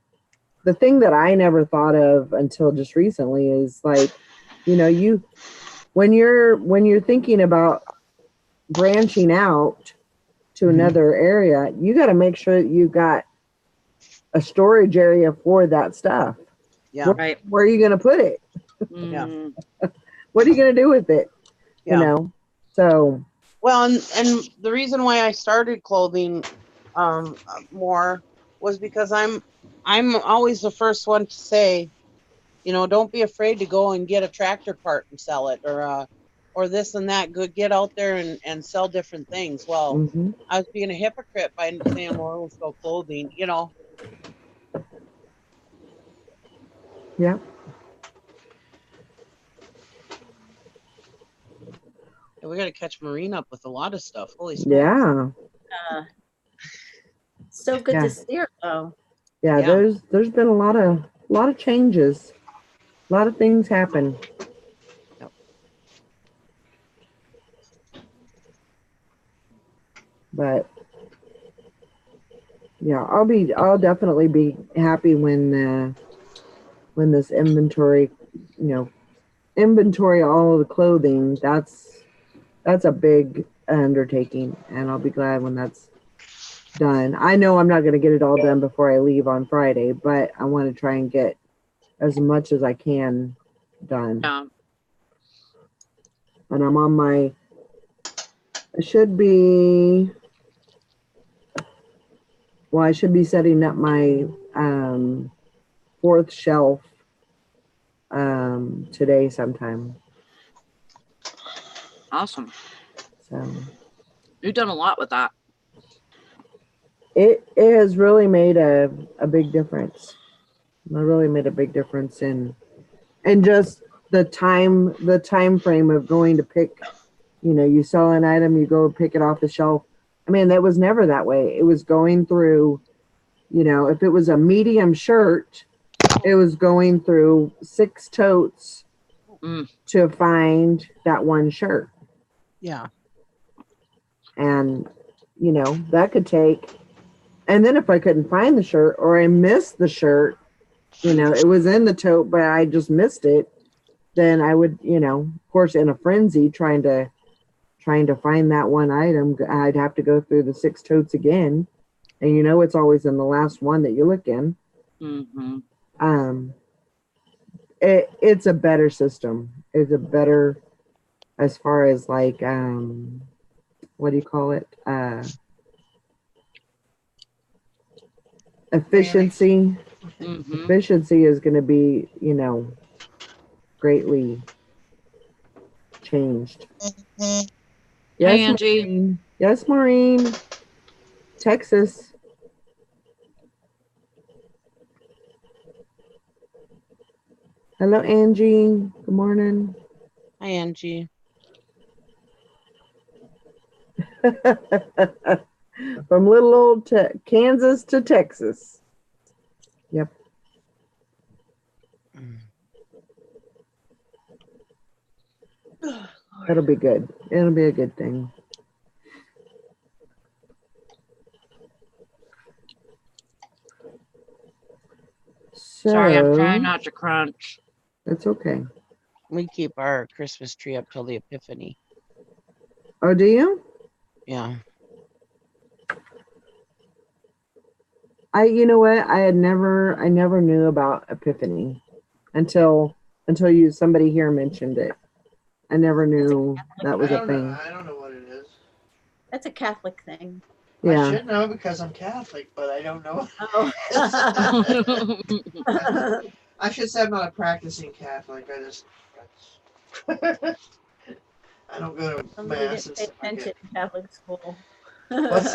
The thing that I never thought of until just recently is like, when you're thinking about branching out to another area, you got to make sure that you've got a storage area for that stuff. yeah. Right. Where are you going to put it? Mhm. What are you going to do with it? Yeah. So. Well, and the reason why I started clothing more was because I'm always the first one to say, don't be afraid to go and get a tractor part and sell it, or this and that. Good, get out there and sell different things. Well, Mhm. I was being a hypocrite by saying, well, let's go clothing, Yeah. And we got to catch Marine up with a lot of stuff. Holy smokes. Yeah. So good Yeah. to see her though. Yeah. Yeah. There's been a lot of changes. A lot of things happen. Yep. But yeah, I'll definitely be happy when this inventory all of the clothing, that's a big undertaking, and I'll be glad when that's done. I know I'm not going to get it all done before I leave on Friday, but I want to try and get as much as I can done. Yeah. And I'm on I should be setting up my fourth shelf today sometime. Awesome. So You've done a lot with that. it has really made a big difference. It really made a big difference in just the time frame of going to pick, you sell an item, you go pick it off the shelf. I mean, that was never that way. It was going through, if it was a medium shirt, it was going through 6 totes to find that one shirt. Yeah. And, that could take, and then if I couldn't find the shirt or I missed the shirt, it was in the tote, but I just missed it, then I would, of course, in a frenzy, trying to find that one item, I'd have to go through the 6 totes again. And it's always in the last one that you look in. It's a better system. It's a better, as far as like, what do you call it? Efficiency. Efficiency is going to be, greatly changed. Yes, Hey, Angie. Maureen. Yes, Maureen. Texas. Hello, Angie. Good morning. Hi, Angie. From little old Kansas to Texas. Yep. That'll be good. It'll be a good thing. So, Sorry, I'm trying not to crunch. That's okay. We keep our Christmas tree up till the Epiphany. Oh, do you? Yeah. You know what? I never knew about Epiphany until somebody here mentioned it. I never knew that was a thing. I don't know what it is. That's a Catholic thing. I Yeah. should know because I'm Catholic, but I don't know. Oh. I should say I'm not a practicing Catholic. I don't go to Somebody mass didn't and pay stuff like attention that. in Catholic school. What's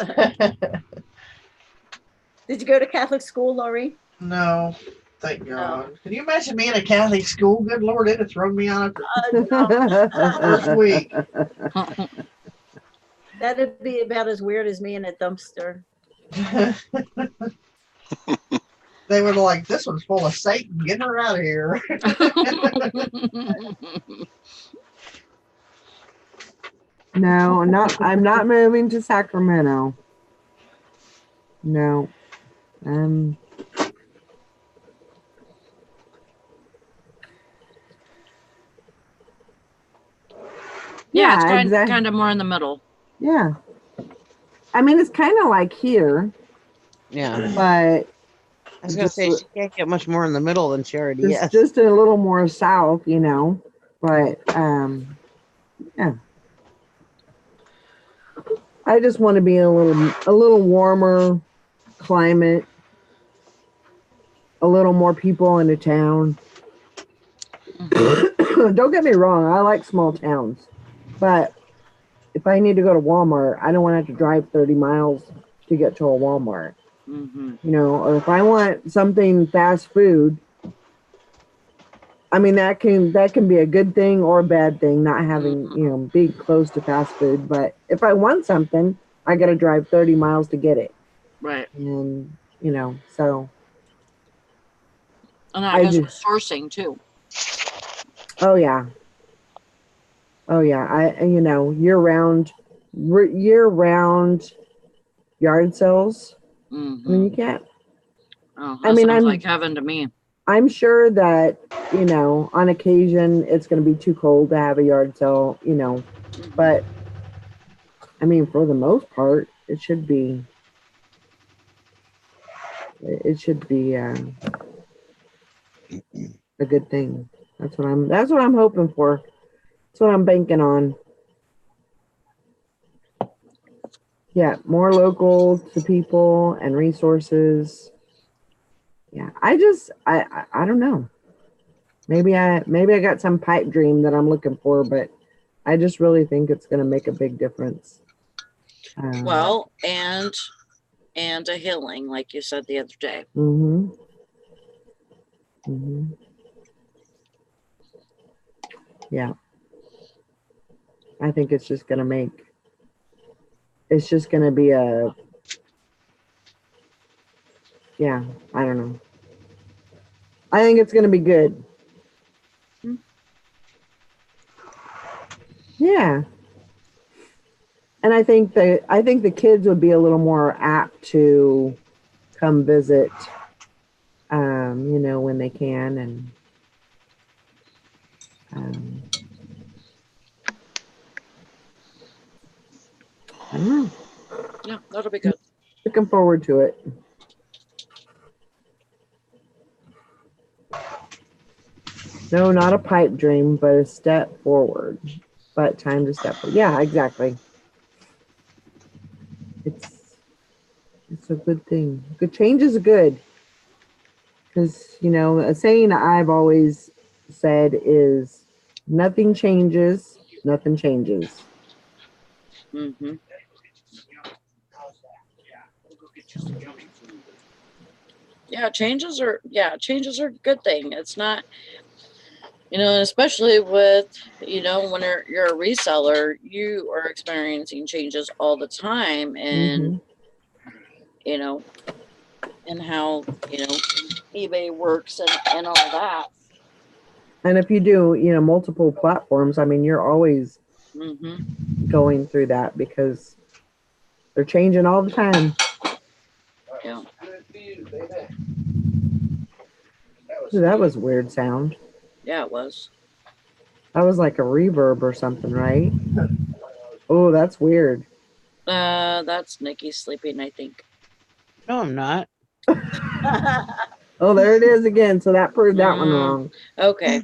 Did you go to Catholic school, Lori? No, thank God. Can you imagine me in a Catholic school? Good Lord, it'd have thrown me out after No. first week. That'd be about as weird as me in a dumpster. They were like, "This one's full of Satan. Get her out of here." No, I'm not moving to Sacramento. No. Yeah, it's exactly. kind of more in the middle. Yeah. I mean, it's kind of like here, Yeah. but I was gonna say she can't get much more in the middle than she already is. just a little more south, you know. But yeah. I just want to be a little warmer climate, a little more people in the town. Don't get me wrong, I like small towns, but if I need to go to Walmart, I don't want to have to drive 30 miles to get to a Walmart. Mm-hmm. You know, or if I want something fast food, I mean that can be a good thing or a bad thing, not having, you know, be close to fast food. But if I want something, I got to drive 30 miles to get it. Right. And you know, so. And that goes with sourcing too. Oh yeah. Oh yeah. You know, year round yard sales. Mm-hmm. I mean, you can't. Oh, that sounds like heaven to me. I'm sure that, you know, on occasion it's going to be too cold to have a yard sale, you know, but I mean, for the most part, it should be a good thing. That's what I'm hoping for. That's what I'm banking on. Yeah, more local to people and resources. Yeah, I don't know. Maybe I got some pipe dream that I'm looking for, but I just really think it's going to make a big difference. Well, and a healing, like you said the other day. Mm-hmm. Mm-hmm. Yeah. I think it's just going to be yeah, I don't know. I think it's going to be good. Yeah. And I think the kids would be a little more apt to come visit, you know, when they can. And I don't know. Yeah, that'll be good. Looking forward to it. No, not a pipe dream, but a step forward. But time to step forward. Yeah, exactly. It's a good thing. Good changes are good. Because, you know, a saying I've always said is nothing changes, nothing changes. Mm-hmm. Yeah, changes are a good thing. It's not, you know, especially with, you know, when you're a reseller, you are experiencing changes all the time, and you know, and how, you know, eBay works and all that. And if you do, you know, multiple platforms, I mean, you're always going through that because they're changing all the time. Yeah. Ooh, that was a weird sound. Yeah, it was. That was like a reverb or something, right? Oh, that's weird. That's Nikki sleeping, I think. No, I'm not. Oh, there it is again. So that proved that one Mm. wrong. Okay.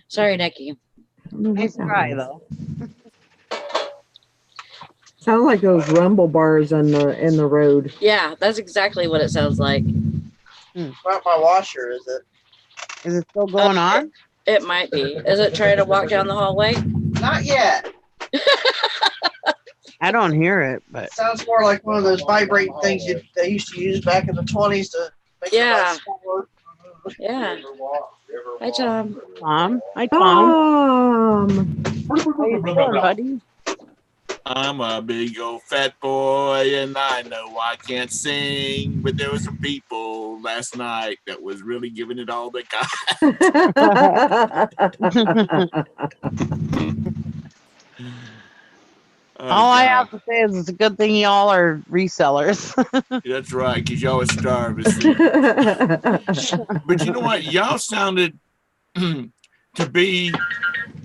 Sorry, Nikki. I don't know what Nice that try, was. though. Sounds like those rumble bars in the road. Yeah, that's exactly what it sounds like. Not my washer, is it? Is it still going on? It might be. Is it trying to walk down the hallway? Not yet. I don't hear it, but Sounds more like one of those vibrating things they used to use back in the 20s to make Yeah. somebody snore. Yeah. Hi, Tom. Tom. Hi, Tom. How you doing, Tom. buddy? I'm a big old fat boy, and I know I can't sing, but there were some people last night that was really giving it all they got. All I have to say is it's a good thing y'all are resellers. That's right, because y'all was starving. But you know what? Y'all sounded to be,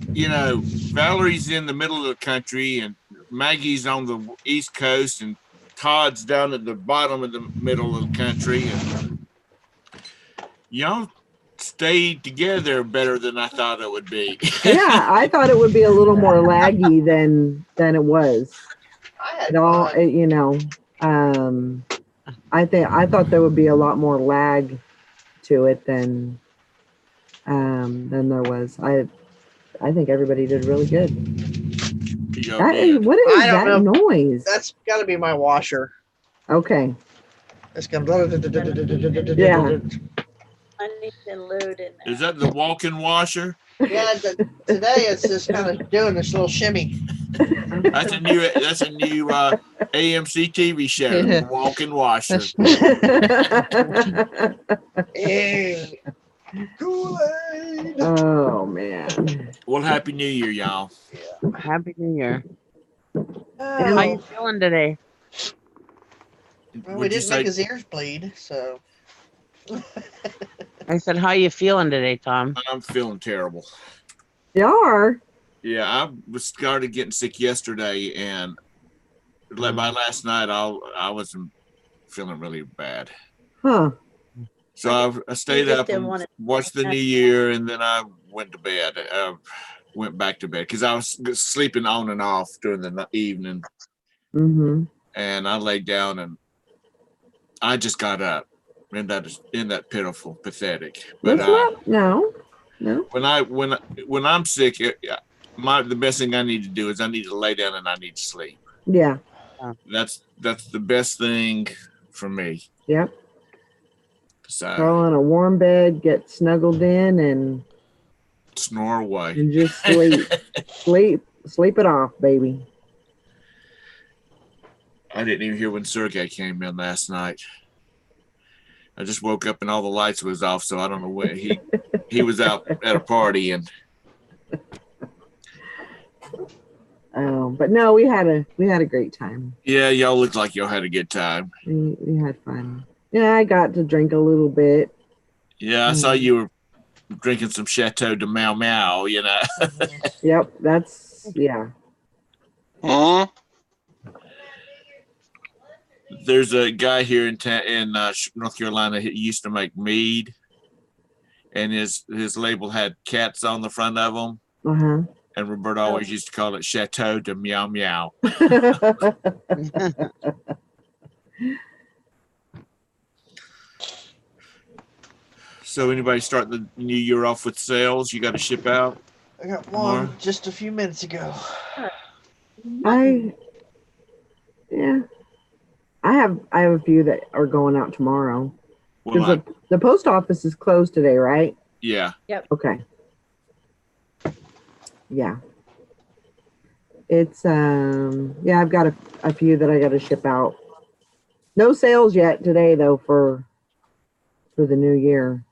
Valerie's in the middle of the country, and Maggie's on the East Coast, and Todd's down at the bottom of the middle of the country. And y'all stayed together better than I thought it would be. Yeah, I thought it would be a little more laggy than it was. I had It all, fun. I thought there would be a lot more lag to it than there was. I think everybody did really good. What is I that don't know. noise? That's got to be my washer. Okay. It's going Yeah. Honey's been lewd in there. Is that the walk-in washer? Yeah, today it's just kind of doing this little shimmy. That's a new AMC TV show, the walk-in washer. Hey, Kool-Aid. Oh man. Well, Happy New Year, y'all. Happy New Year. Oh, How you feeling today? well, we Would you didn't make say his ears bleed, so. I said, how you feeling today, Tom? I'm feeling terrible? You are? Yeah, I was started getting sick yesterday, and by last night, I wasn't feeling really bad. Huh. So I stayed just up didn't and want it- watched the New Year, and then I went to bed. Went back to bed because I was sleeping on and off during the evening, Mm-hmm. and I laid down and I just got up. In that pitiful, pathetic. But No. when I'm sick, the best thing I need to do is I need to lay down and I need to sleep. Yeah. That's the best thing for me. Yep. So Crawl in a warm bed, get snuggled in, and snore away. And just sleep it off, baby. I didn't even hear when Sergey came in last night. I just woke up and all the lights was off, so I don't know where he was out at a party and. But no, we had a great time. Yeah, y'all looked like y'all had a good time. We had fun. Yeah, I got to drink a little bit. Yeah, I saw you were drinking some Chateau de Mau Mau, Yep, yeah. Huh? There's a guy here in North Carolina who used to make mead, and his label had cats on the front of them. Uh-huh. And Roberta always used to call it Chateau de Meow Meow. So anybody starting the new year off with sales? You got to ship out? I got one just a few minutes ago. I have a few that are going out tomorrow. Well, the post office is closed today, right? Yeah. Yep. Okay. Yeah. It's I've got a few that I got to ship out. No sales yet today though for the new year.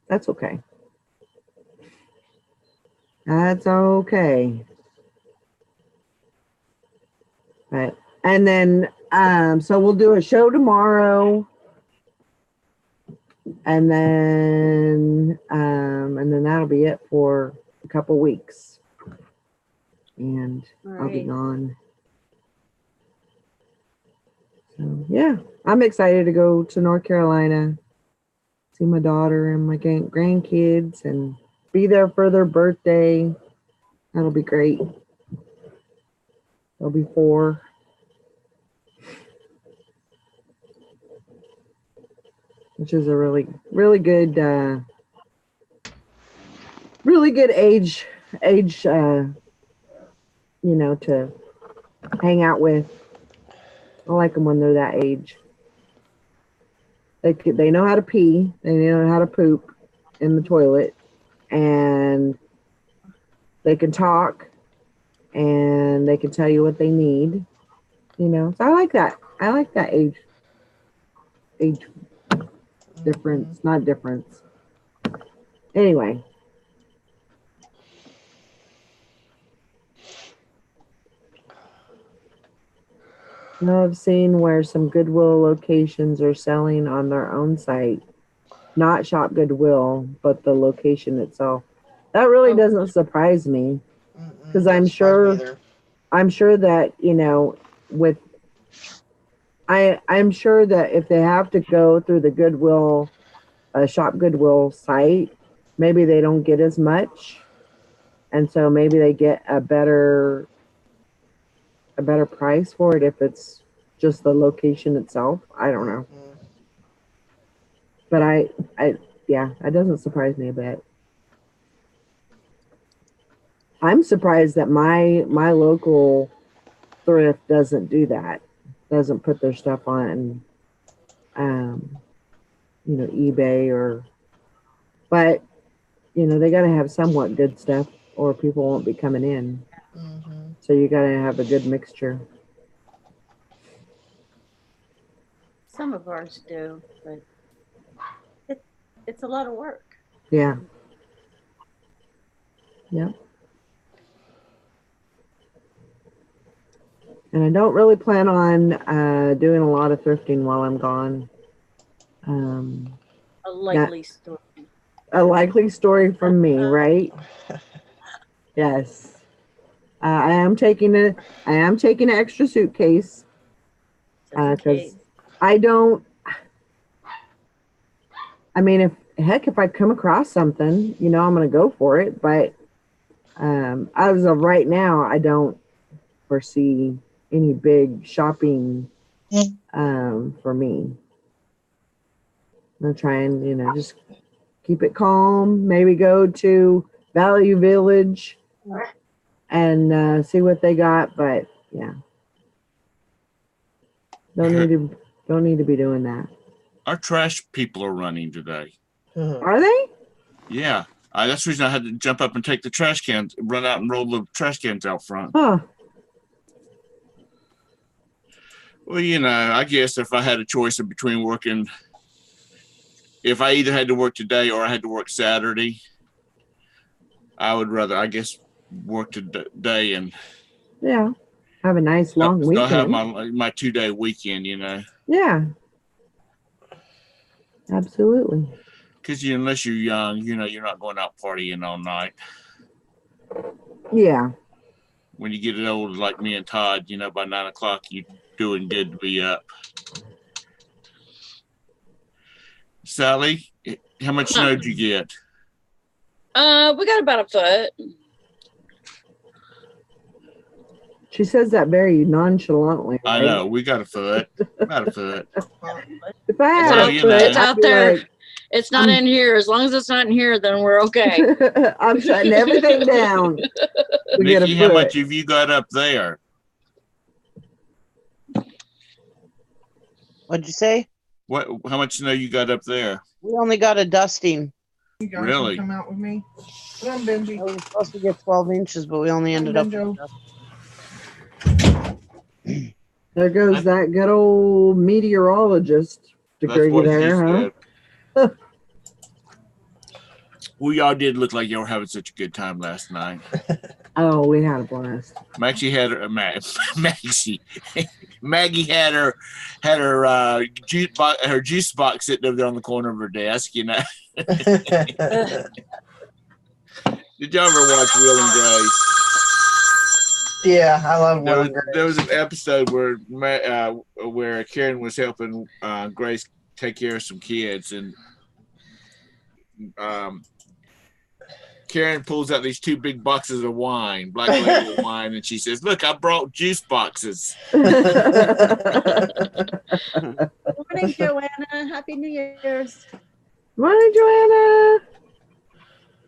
That's okay. That's okay. Right. And then so we'll do a show tomorrow. And then that'll be it for a couple weeks. and All I'll be right. gone. So yeah, I'm excited to go to North Carolina, see my daughter and my grandkids, and be there for their birthday. That'll be great. They'll be 4. Which is a really good age to hang out with. I like them when they're that age. They know how to pee, they know how to poop in the toilet, and they can talk, and they can tell you what they need. So I like that. I like that age difference, not difference. Anyway. I've seen where some Goodwill locations are selling on their own site, not Shop Goodwill, but the location itself. That really doesn't surprise me, because I'm sure that, I'm sure that if they have to go through the Goodwill, Shop Goodwill site, maybe they don't get as much, and so maybe they get a better price for it if it's just the location itself. I don't know. But yeah, that doesn't surprise me a bit. I'm surprised that my local thrift doesn't do that. Doesn't put their stuff on eBay but they got to have somewhat good stuff or people won't be coming in. So you got to have a good mixture. Some of ours do, but it's a lot of work. Yeah. Yep. And I don't really plan on doing a lot of thrifting while I'm gone. A likely story. A likely story from me, right? Yes. I am taking an extra suitcase because if I come across something, I'm going to go for it. But as of right now, I don't foresee any big shopping for me. I'm going to try and, just keep it calm. Maybe go to Value Village and see what they got. But yeah, don't need to be doing that. Our trash people are running today. Are they? Yeah. That's the reason I had to jump up and take the trash cans, run out and roll the trash cans out front. Huh. Well, I guess if I had a choice between working, if I either had to work today or I had to work Saturday, I would rather, I guess, work today and have a nice long weekend. I'll have my 2-day weekend, Yeah. Absolutely. Because unless you're young, you're not going out partying all night. Yeah. When you get old like me and Todd, by 9 o'clock, you're doing good to be up. Sally, how much snow did you get? We got about a foot. She says that very nonchalantly. Right? I know, we got a foot. About a foot. If I had Well, a foot, it's out there. like, It's not in here. As long as it's not in here, then we're okay. I'm shutting everything down. We get a Nikki, how foot. much have you got up there? What'd you say? How much snow you got up there? We only got a dusting. You guys Really? Come out with me. Come on, Benji. We were supposed to get 12 inches, but we only ended up. Benjo. There goes that good old meteorologist degree what he there, huh? said. Well, y'all did look like y'all were having such a good time last night. Oh, we had a blast. Maggie had her Maggie had her juice box sitting over there on the corner of her desk. Did y'all ever watch Will and Grace? Yeah, I love There Will was, and Grace. there was an episode where Karen was helping Grace take care of some kids, and Karen pulls out these 2 big boxes of wine, Black Label wine, and she says, "Look, I brought juice boxes." Morning, Joanna. Happy New Year's. Morning, Joanna.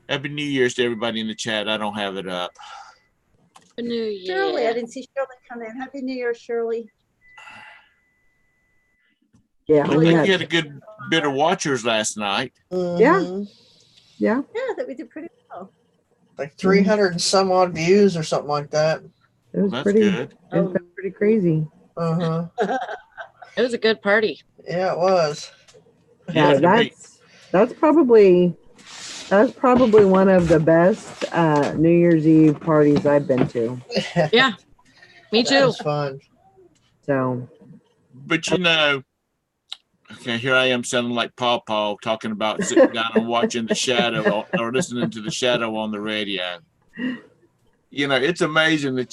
Happy New Year's to everybody in the chat. I don't have it up. Happy New Year. Shirley, I didn't see Shirley come in. Happy New Year, Shirley. Yeah, Looked we like had- you had a good bit of watchers last night. Mhm. yeah. Yeah, that we did pretty well. Like 300 and some odd views or something like that. It was That's pretty. good. It's been pretty crazy. Uh-huh. It was a good party. Yeah, it was. Yeah, that's probably one of the best New Year's Eve parties I've been to. Yeah, me That too. was fun. So But okay, here I am sounding like Paw Paw talking about sitting down and watching The Shadow or listening to The Shadow on the radio. It's amazing that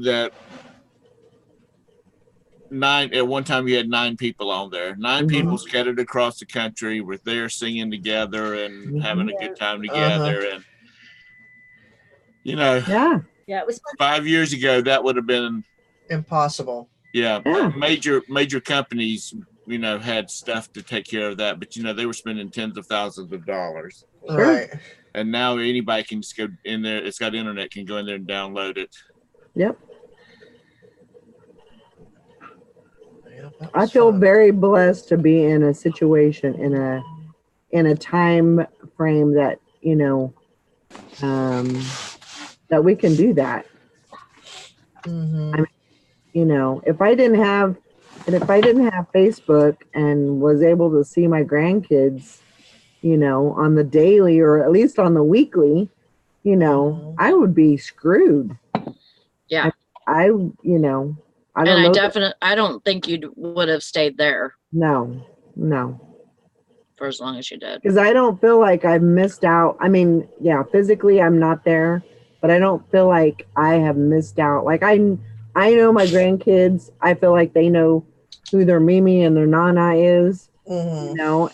that at one time you had 9 people on there. 9 people scattered across the country were there singing together and having a good time together. And yeah, Yeah, it was fun. 5 years ago that would have been Impossible. Yeah. major companies had stuff to take care of that, but they were spending tens of thousands of dollars. Sure. Right. And now anybody can just go in there. It's got internet, can go in there and download it. yep. Yeah, that I was feel fun. very blessed to be in a situation in a time frame that that we can do that. Mhm. If I didn't have Facebook and was able to see my grandkids, on the daily or at least on the weekly, I would be screwed. Yeah. I don't know. I don't think you would have stayed there No, for as long as you did. because I don't feel like I've missed out. I mean, yeah, physically I'm not there, but I don't feel like I have missed out. Like I know my grandkids. I feel like they know who their Mimi and their Nana is, Mhm.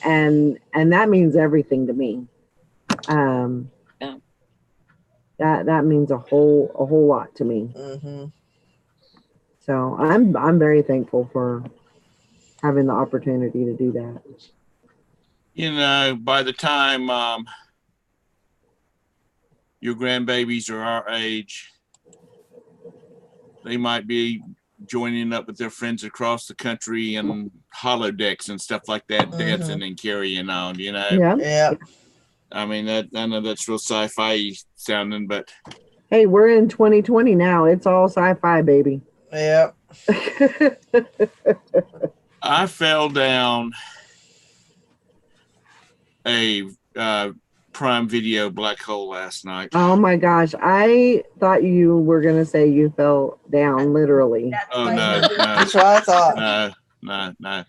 and that means everything to me. Yeah. That means a whole lot to me. Mhm. So I'm very thankful for having the opportunity to do that. By the time your grandbabies are our age, they might be joining up with their friends across the country and holodecks and stuff like that, dancing and carrying on. Yeah. Yeah. I mean, I know that's real sci-fi sounding, but Hey, we're in 2020 now. It's all sci-fi, baby. Yeah. I fell down a Prime Video black hole last night. Oh my gosh. I thought you were going to say you fell down literally. That's Oh, why no, we- no. That's what I thought. No.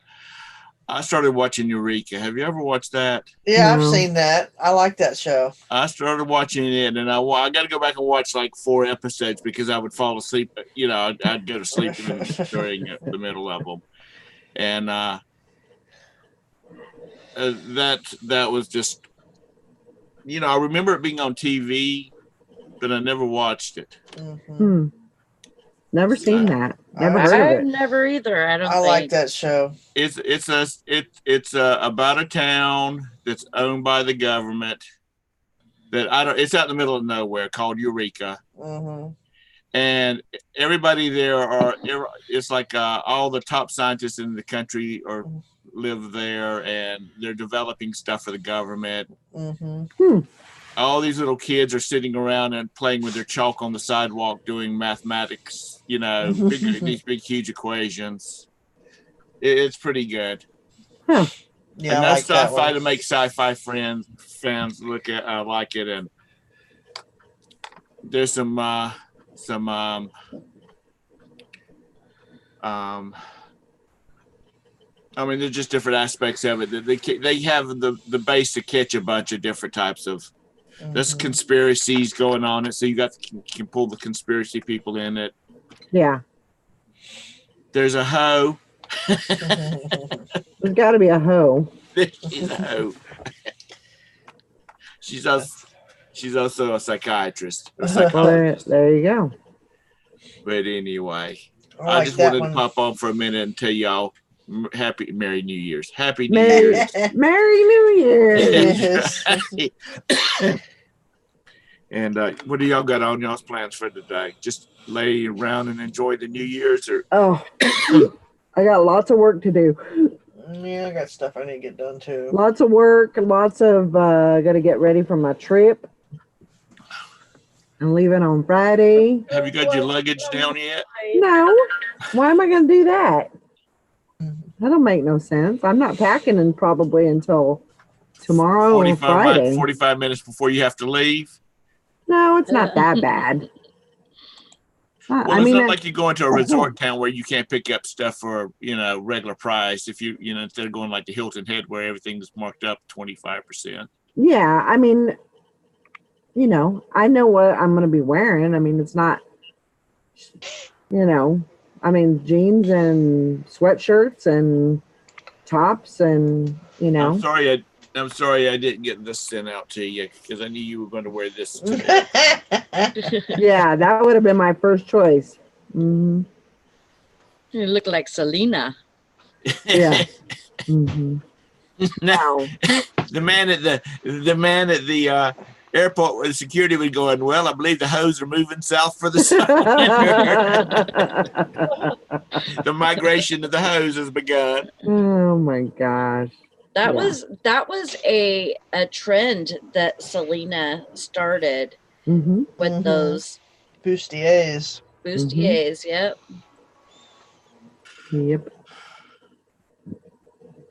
I started watching Eureka. Have you ever watched that? Yeah, I've No. seen that. I like that show. I started watching it, and I got to go back and watch like 4 episodes because I would fall asleep. I'd go to sleep during the middle of them, and that was just, I remember it being on TV, but I never watched it. Mhm. Never seen that. Never I- heard I've of it. never either. I don't I think. like that show. It's about a town that's owned by the government. It's out in the middle of nowhere called Eureka. Mhm. And everybody there it's like all the top scientists in the country live there, and they're developing stuff for the government. Mhm. All these little kids are sitting around and playing with their chalk on the sidewalk doing mathematics, these big huge equations. It's pretty good. Yeah, Enough I like that sci-fi one. to make sci-fi fans look at like it, and there's some I mean, there's just different aspects of it. They have the base to catch a bunch of different types of There's Mhm. conspiracies going on it, so you can pull the conspiracy people in it. Yeah. There's a hoe. There's got to be a hoe. She's a hoe. She's also a psychiatrist. Or Well, there you go. But anyway, I I like just that wanted one. to pop on for a minute and tell y'all happy Merry New Year's. Happy New Merry, Year's. Merry New Year. Yes. And what do y'all got on y'all's plans for today? Just lay around and enjoy the New Year's, or Oh, I got lots of work to do. Yeah, I got stuff I need to get done too. Lots of work. Lots of got to get ready for my trip. I'm leaving on Friday. have you got your luggage down yet? No, why am I going to do that? Mhm. That don't make no sense. I'm not packing probably until tomorrow or 45, Friday. 45 minutes before you have to leave. No, it's not that bad. Well, I it's mean, not like you go into a resort town where you can't pick up stuff for, regular price. If instead of going like the Hilton Head where everything's marked up 25%. yeah, I mean, I know what I'm going to be wearing. I mean, it's not, I mean, jeans and sweatshirts and tops and, I'm sorry I didn't get this sent out to you because I knew you were going to wear this today. yeah, that would have been my first choice. Hmm. You look like Selena. Yeah. Hmm. Wow. The man at the airport where the security would go in, well, I believe the hoes are moving south for the summer. The migration of the hoes has begun. Oh my gosh. That Yeah. was a trend that Selena started Hmm. with Mhm. those Bustiers. bustiers. Yep. Yep.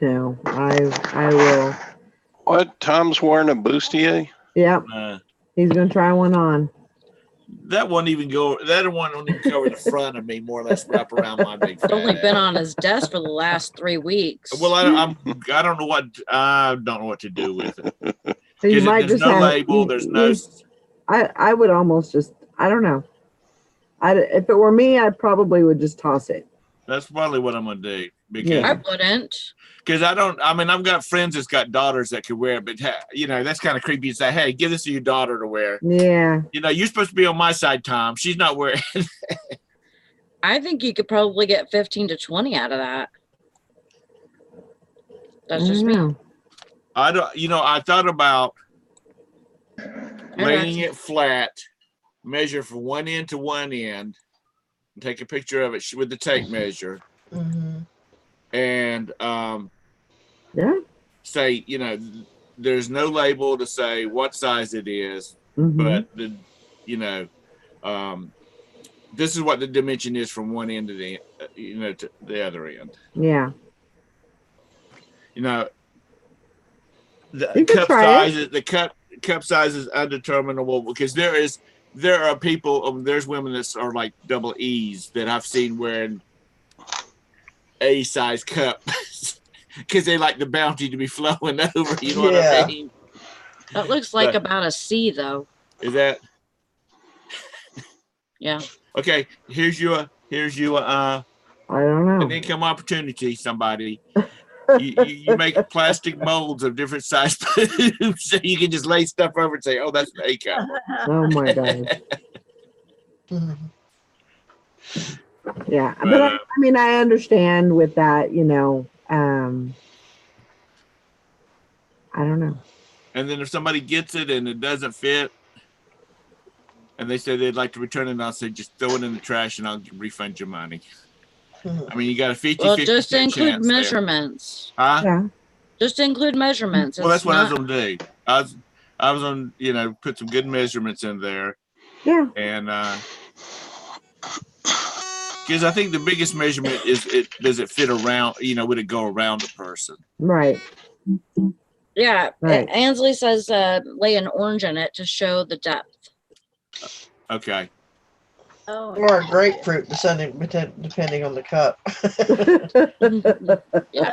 No, I will. What? Tom's wearing a bustier? Yep. Uh, He's gonna try one on. that one don't even cover the front of me, more or less wrap around my big It's only fat been ass. on his desk for the last 3 weeks. Well, I don't know what to do with it. So you Because might there's just no have. label, there's no. I would almost just. I don't know. If it were me, I probably would just toss it. That's probably what I'm gonna do because Yeah. I wouldn't. I've got friends that's got daughters that could wear it, but that's kind of creepy to say, hey, give this to your daughter to wear. Yeah. You're supposed to be on my side, Tom. She's not wearing. I think you could probably get 15 to 20 out of that. That's just me. know. I thought about got laying you. it flat, measure from one end to one end, and take a picture of it with the tape measure, Mhm. and Yeah. say, there's no label to say what size it is, Mhm. but this is what the dimension is from one end to to the other end. Yeah. The You could cup try it. size, the cup size is undeterminable because there are people, there's women that are like double E's that I've seen wearing A size cup because they like the bounty to be flowing over. You know what Yeah. I mean? That looks like But- about a C, though. Is that Yeah. okay? Here's you I don't know. an income opportunity. Somebody, you make plastic molds of different size boobs, so you can just lay stuff over and say, "Oh, that's an A cup." Oh my gosh. Mhm. Yeah. But, But I mean, I understand with that, I don't know. And then if somebody gets it and it doesn't fit, and they say they'd like to return it, I'll say just throw it in the trash and I'll refund your money. I mean, you got a 50-50 Well, just include chance there. measurements. Huh? Yeah. Just include measurements. Well, that's It's what I was not- gonna do. I was on, put some good measurements in there, Yeah. and because I think the biggest measurement is does it fit around? Would it go around a person? Right. Yeah. Right. Ansley says lay an orange in it to show the depth. Okay. Oh, Or a grapefruit, depending on the cup. Yeah.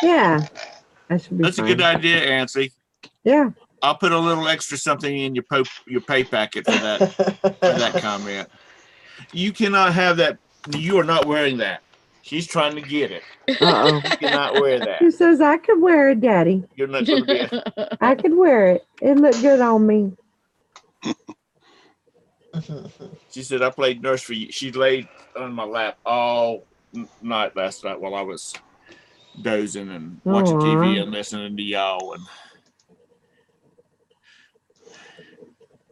Yeah. That should be That's a fine. good idea, Ansley. Yeah. I'll put a little extra something in your pay packet for that comment. You cannot have that. You are not wearing that. She's trying to get it. Uh-oh. You cannot wear that. He says, I could wear it, Daddy. You're not going to be. I could wear it. It looked good on me. She said, I played nurse for you. She laid on my lap all night last night while I was dozing and watching TV and listening to y'all. And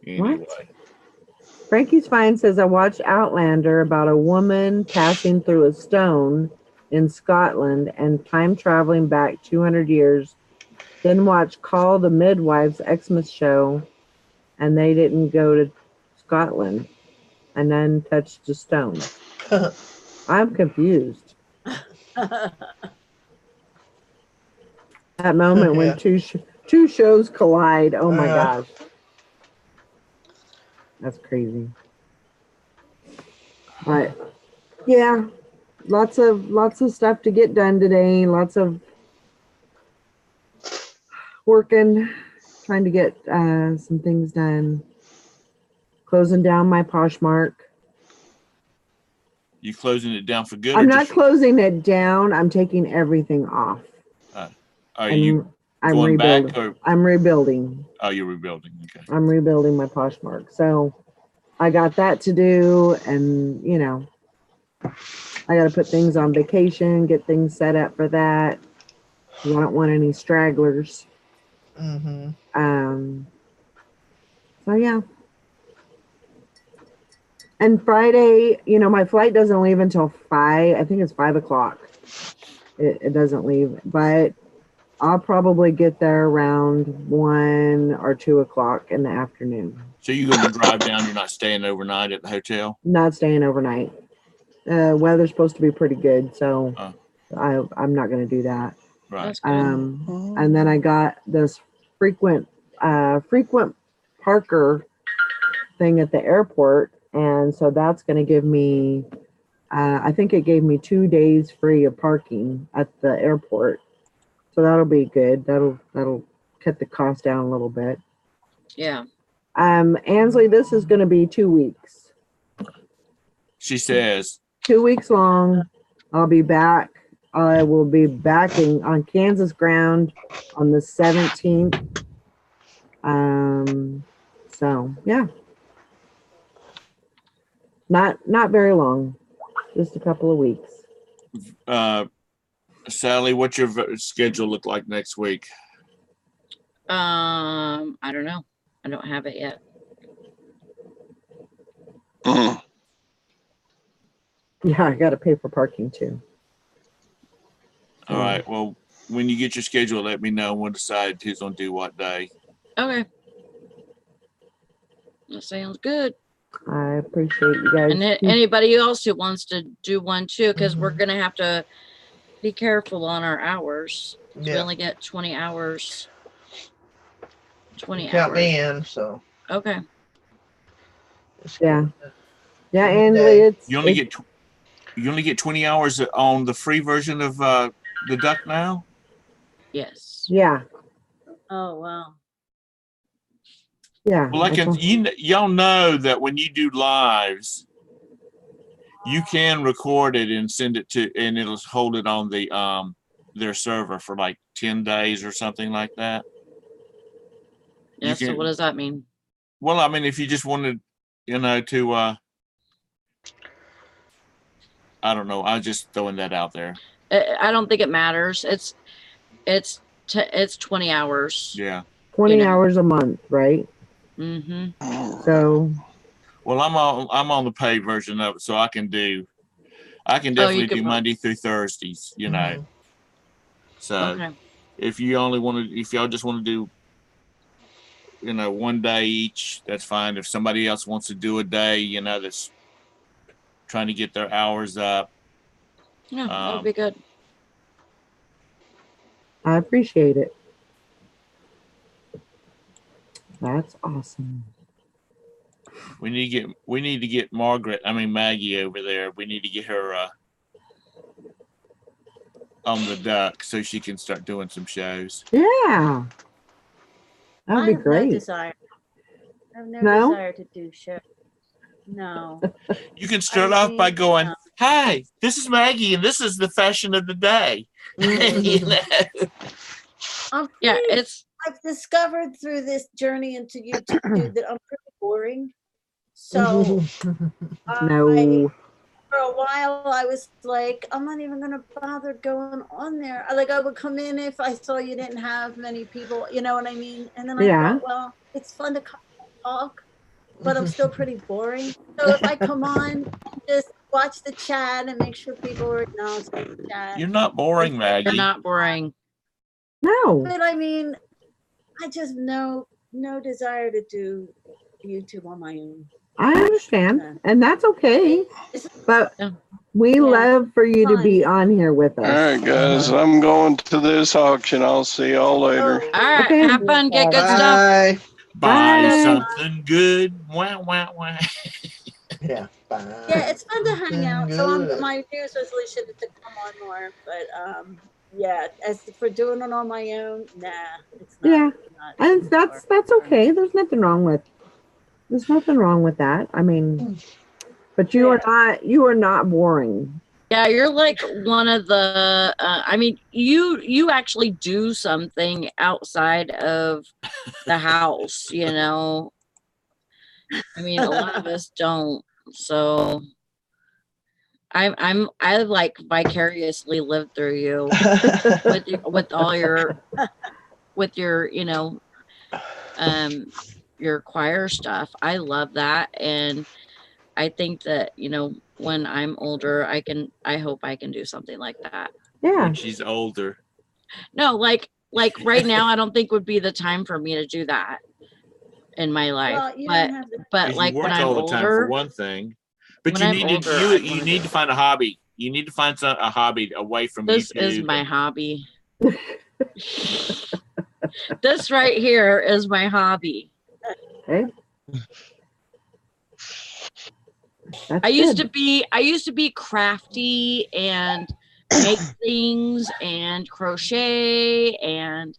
anyway. Frankie's Fine says, I watched Outlander about a woman passing through a stone in Scotland and time traveling back 200 years. Then watch Call the Midwives Xmas show, and they didn't go to Scotland and then touched the stone. I'm confused. That moment when two shows collide. Oh my gosh. That's crazy. But yeah, lots of stuff to get done today. Lots of working, trying to get some things done. Closing down my Poshmark. You closing it down for good? I'm not closing it down. I'm taking everything off. Are you going back? Or? I'm rebuilding. Oh, you're rebuilding. Okay. I'm rebuilding my Poshmark. So I got that to do, and you know, I got to put things on vacation, get things set up for that. I don't want any stragglers. Mm-hmm. So yeah. And Friday, you know, my flight doesn't leave until 5. I think it's 5 o'clock. It doesn't leave, but I'll probably get there around 1 or 2 o'clock in the afternoon. So you're going to drive down? You're not staying overnight at the hotel? Not staying overnight. Weather's supposed to be pretty good, so I'm not going to do that. Right. And then I got this frequent parker thing at the airport, and so that's going to give me. I think it gave me 2 days free of parking at the airport. So that'll be good. That'll cut the cost down a little bit. Yeah. Ansley, this is going to be 2 weeks. She says 2 weeks long. I'll be back. I will be backing on Kansas ground on the 17th. So yeah. Not very long. Just a couple of weeks. Sally, what's your schedule look like next week? I don't know. I don't have it yet. Yeah, I got to pay for parking too. All right. Well, when you get your schedule, let me know. We'll decide who's going to do what day. Okay. That sounds good. I appreciate you guys. And anybody else who wants to do one too, because we're going to have to be careful on our hours. We only get 20 hours. 20 Count hours. me in, so. Okay. Yeah. Yeah, Ansley, it's You only get 20 hours on the free version of the Duck Now? Yes. yeah. Oh, wow. Yeah. Well, y'all know that when you do lives, you can record it and send it to, and it'll hold it on the their server for like 10 days or something like that. Yeah. So what does that mean? Well, I mean, if you just wanted, to, I don't know. I'm just throwing that out there. I don't think it matters. It's 20 hours. Yeah. 20 hours a month, right? Mm-hmm. So. Well, I'm on the paid version of it, so I can definitely do Monday through Thursdays, So okay. if y'all just want to do, 1 day each, that's fine. If somebody else wants to do a day, that's trying to get their hours up. Yeah, that would be good. I appreciate it. That's awesome. We need to get Maggie over there. We need to get her on the Duck so she can start doing some shows. Yeah. That'd I be have no great. desire. I have no, No? desire to do shows. No. You can start off by mean, going, no. "Hi, this is Maggie, and this is the fashion of the day." You know? Yeah, pretty- it's I've discovered through this journey into YouTube that I'm pretty boring. So No. for a while I was like, I'm not even gonna bother going on there. I would come in if I saw you didn't have many people, you know what I mean? And then I Yeah. thought, well, it's fun to come and talk, but I'm still pretty boring. So if I come on, just watch the chat and make sure people are acknowledging the chat. You're not boring, you're Maggie. not boring. No. But I mean, I just no desire to do YouTube on my own. I understand. And that's okay. But Yeah. we Yeah. love for you to Fun. be on here with All us. right, guys, I'm going to this auction. I'll see y'all later. Oh, All right, Okay. have fun, get good stuff. Bye. Buy Bye. something good. Wah, wah, wah. Yeah. Bye. yeah, it's fun to hang out. So Good. my New Year's resolution is to come on more. But yeah, as for doing it on my own, nah, it's not. Yeah. not And that's anymore. okay. There's nothing wrong with that. I mean, but you are not boring. Yeah, you're like one of the I mean, you actually do something outside of the house, you know. I mean, a lot of us don't. So I like vicariously live through you with all your you know your choir stuff. I love that, and I think that, you know, when I'm older, I hope I can do something like that. Yeah. When she's older. No, like right now, I don't think would be the time for me to do that in my life. Well, you don't have to. But 'Cause like you when work I'm all the time for older, one thing. But when you I'm need older, to I'd you wanna need do to find a hobby. You need to find a hobby away from this YouTube. is my hobby. This right here is my hobby. Okay. That's I used good. to be crafty and make things and crochet and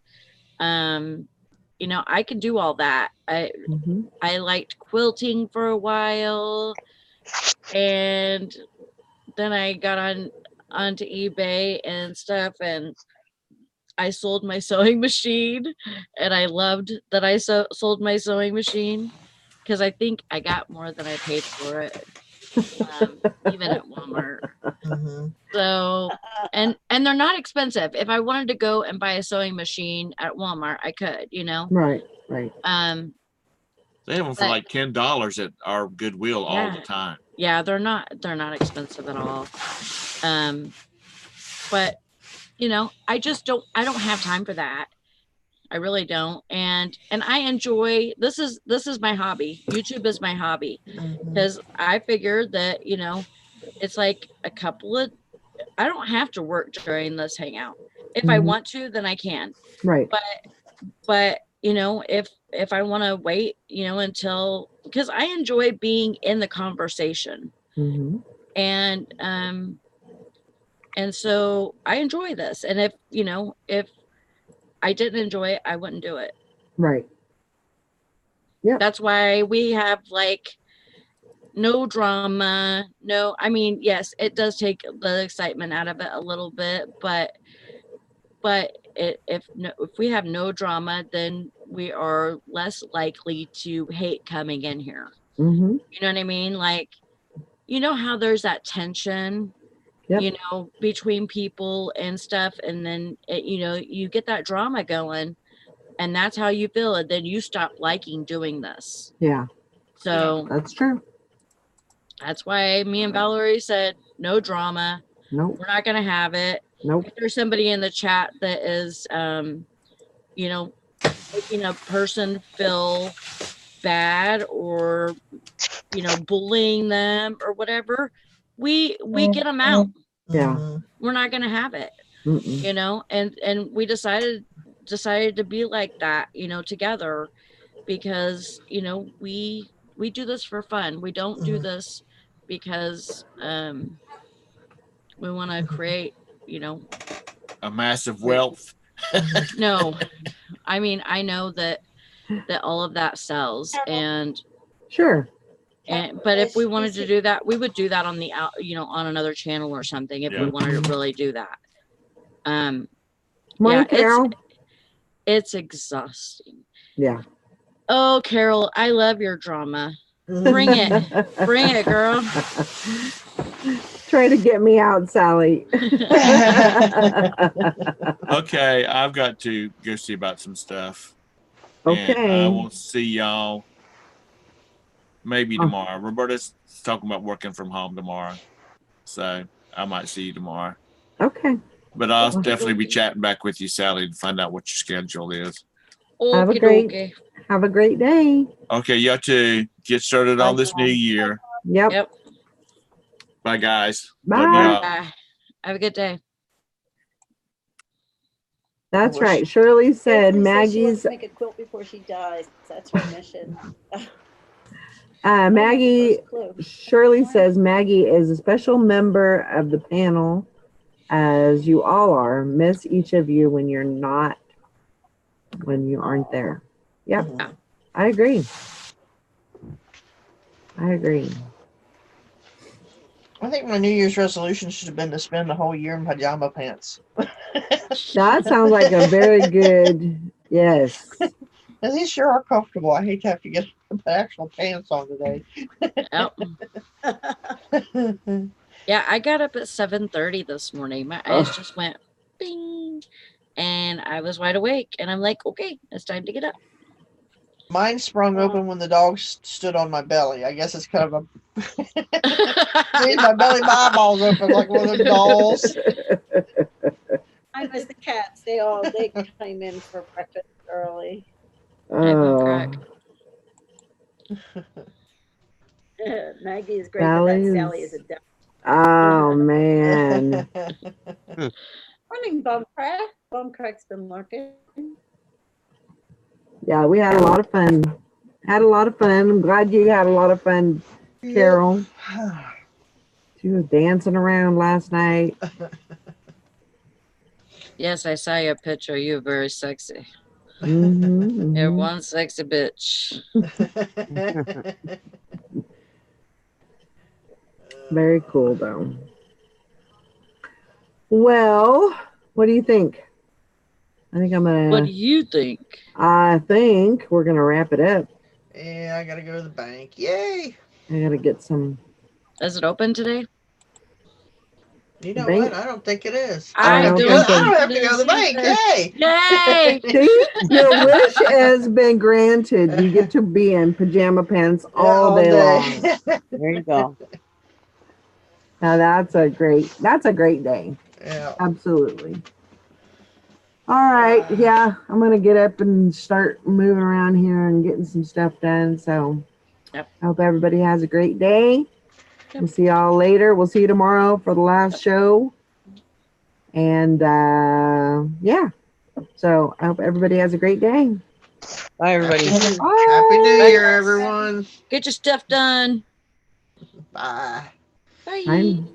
you know, I could do all that. Mhm. I liked quilting for a while, and then I got onto eBay and stuff, and I sold my sewing machine, and I loved that I sold my sewing machine because I think I got more than I paid for it, even at Walmart. Mhm. So, and they're not expensive. If I wanted to go and buy a sewing machine at Walmart, I could, you know. Right. They have them for but- like $10 at our Goodwill all the Yeah. time. Yeah, they're not expensive at all. But you know, I don't have time for that. I really don't. And I enjoy this is my hobby. YouTube is my hobby Mhm. because I figured that, you know, it's like I don't have to work during this hangout. If I Mhm. want to, then I can. Right. But you know, if I want to wait, you know, until, because I enjoy being in the conversation, Hmm. and so I enjoy this. And if, you know, if I didn't enjoy it, I wouldn't do it. Right. That's why we have like no drama. No, I mean, yes, it does take the excitement out of it a little bit, but if we have no drama, then we are less likely to hate coming in here. Hmm. You know what I mean? Like, you know how there's that tension, Yep. you know, between people and stuff, and then you know, you get that drama going, and that's how you feel, and then you stop liking doing this. Yeah. So That's true. that's why me and Valerie said no drama. Nope. We're not gonna have it. Nope. If there's somebody in the chat that is you know, making a person feel bad, or, you know, bullying them or whatever, we get them out. Yeah. Mhm. We're not gonna have it, Mm-mm. you know. And we decided to be like that, you know, together, because, you know, we do this for fun. We don't do Mhm. this because we want to create, you know, A massive wealth. no. I mean, I know that that all of that sells. And Sure. but if we wanted to do that, we would do that on the out, on another channel or something if we Yeah. wanted to really do that. Morning, Yeah, Carol. it's exhausting. Yeah. Oh, Carol, I love your drama. Bring it. Bring it, girl. Try to get me out, Sally. Okay, I've got to go see about some stuff. And I Okay. will see y'all maybe Oh. tomorrow. Roberta's talking about working from home tomorrow. So I might see you tomorrow. Okay. But I'll Okey definitely be chatting back with you, Sally, to find out what your schedule is. Have a Okie great- dokie. Have a great day. Okay, y'all too. Get started on this new year. Yep. Yep. Bye, guys. Bye. Love y'all. Bye. Have a good day. That's wish- right. Shirley said Caitlin says she wants Maggie's to make a quilt before she dies. That's her mission. Maggie First clue. Shirley says Maggie is a special member of the panel, as you all are. Miss each of you when you aren't there. Yep. Mhm. I agree. I agree. I think my New Year's resolution should have been to spend the whole year in pajama pants. That sounds like a very good, yes. And these sure are comfortable. I hate to have to get the actual pants on today. Yep. Yeah, I got up at 7:30 this morning. My eyes Ugh. just went bing, and I was wide awake. And I'm like, okay, it's time to get up. Mine sprung open when the dog stood on my belly. I guess it's kind of a. See, my belly, my eyeballs open like one of them dolls. Mine was the cats. They came in for breakfast early. Oh, crack. Maggie is great, Sally but that is- Sally is a devil. oh man. Morning, Bumcrack. Bumcrack's been lurking. Yeah, we had a lot of fun. Had a lot of fun. I'm glad you had a lot of fun, Carol. She was dancing around last night. Yes, I saw your picture. You're very sexy. Mhm, You're mhm. one sexy bitch. Very cool, though. Well, what do you think? I think I'm What do gonna. you think? I think we're gonna wrap it up. Yeah, I gotta go to the bank. Yay! I gotta get some. Is it open today? You know Bank- what? I don't think it is. I don't think so. I don't have to go to the bank. Yay! Yay! See, your wish has been granted. You get to be in pajama pants all day long. There you go. Now that's a great day. Yeah. Absolutely. All right. Yeah, I'm gonna get up and start moving around here and getting some stuff done. So Yep. I hope everybody has a great day. Yep. We'll see y'all later. We'll see you tomorrow for the last show. And yeah. So I hope everybody has a great day. Bye, everybody. Happy New Year, everyone. Get your stuff done. Bye. Bye. I'm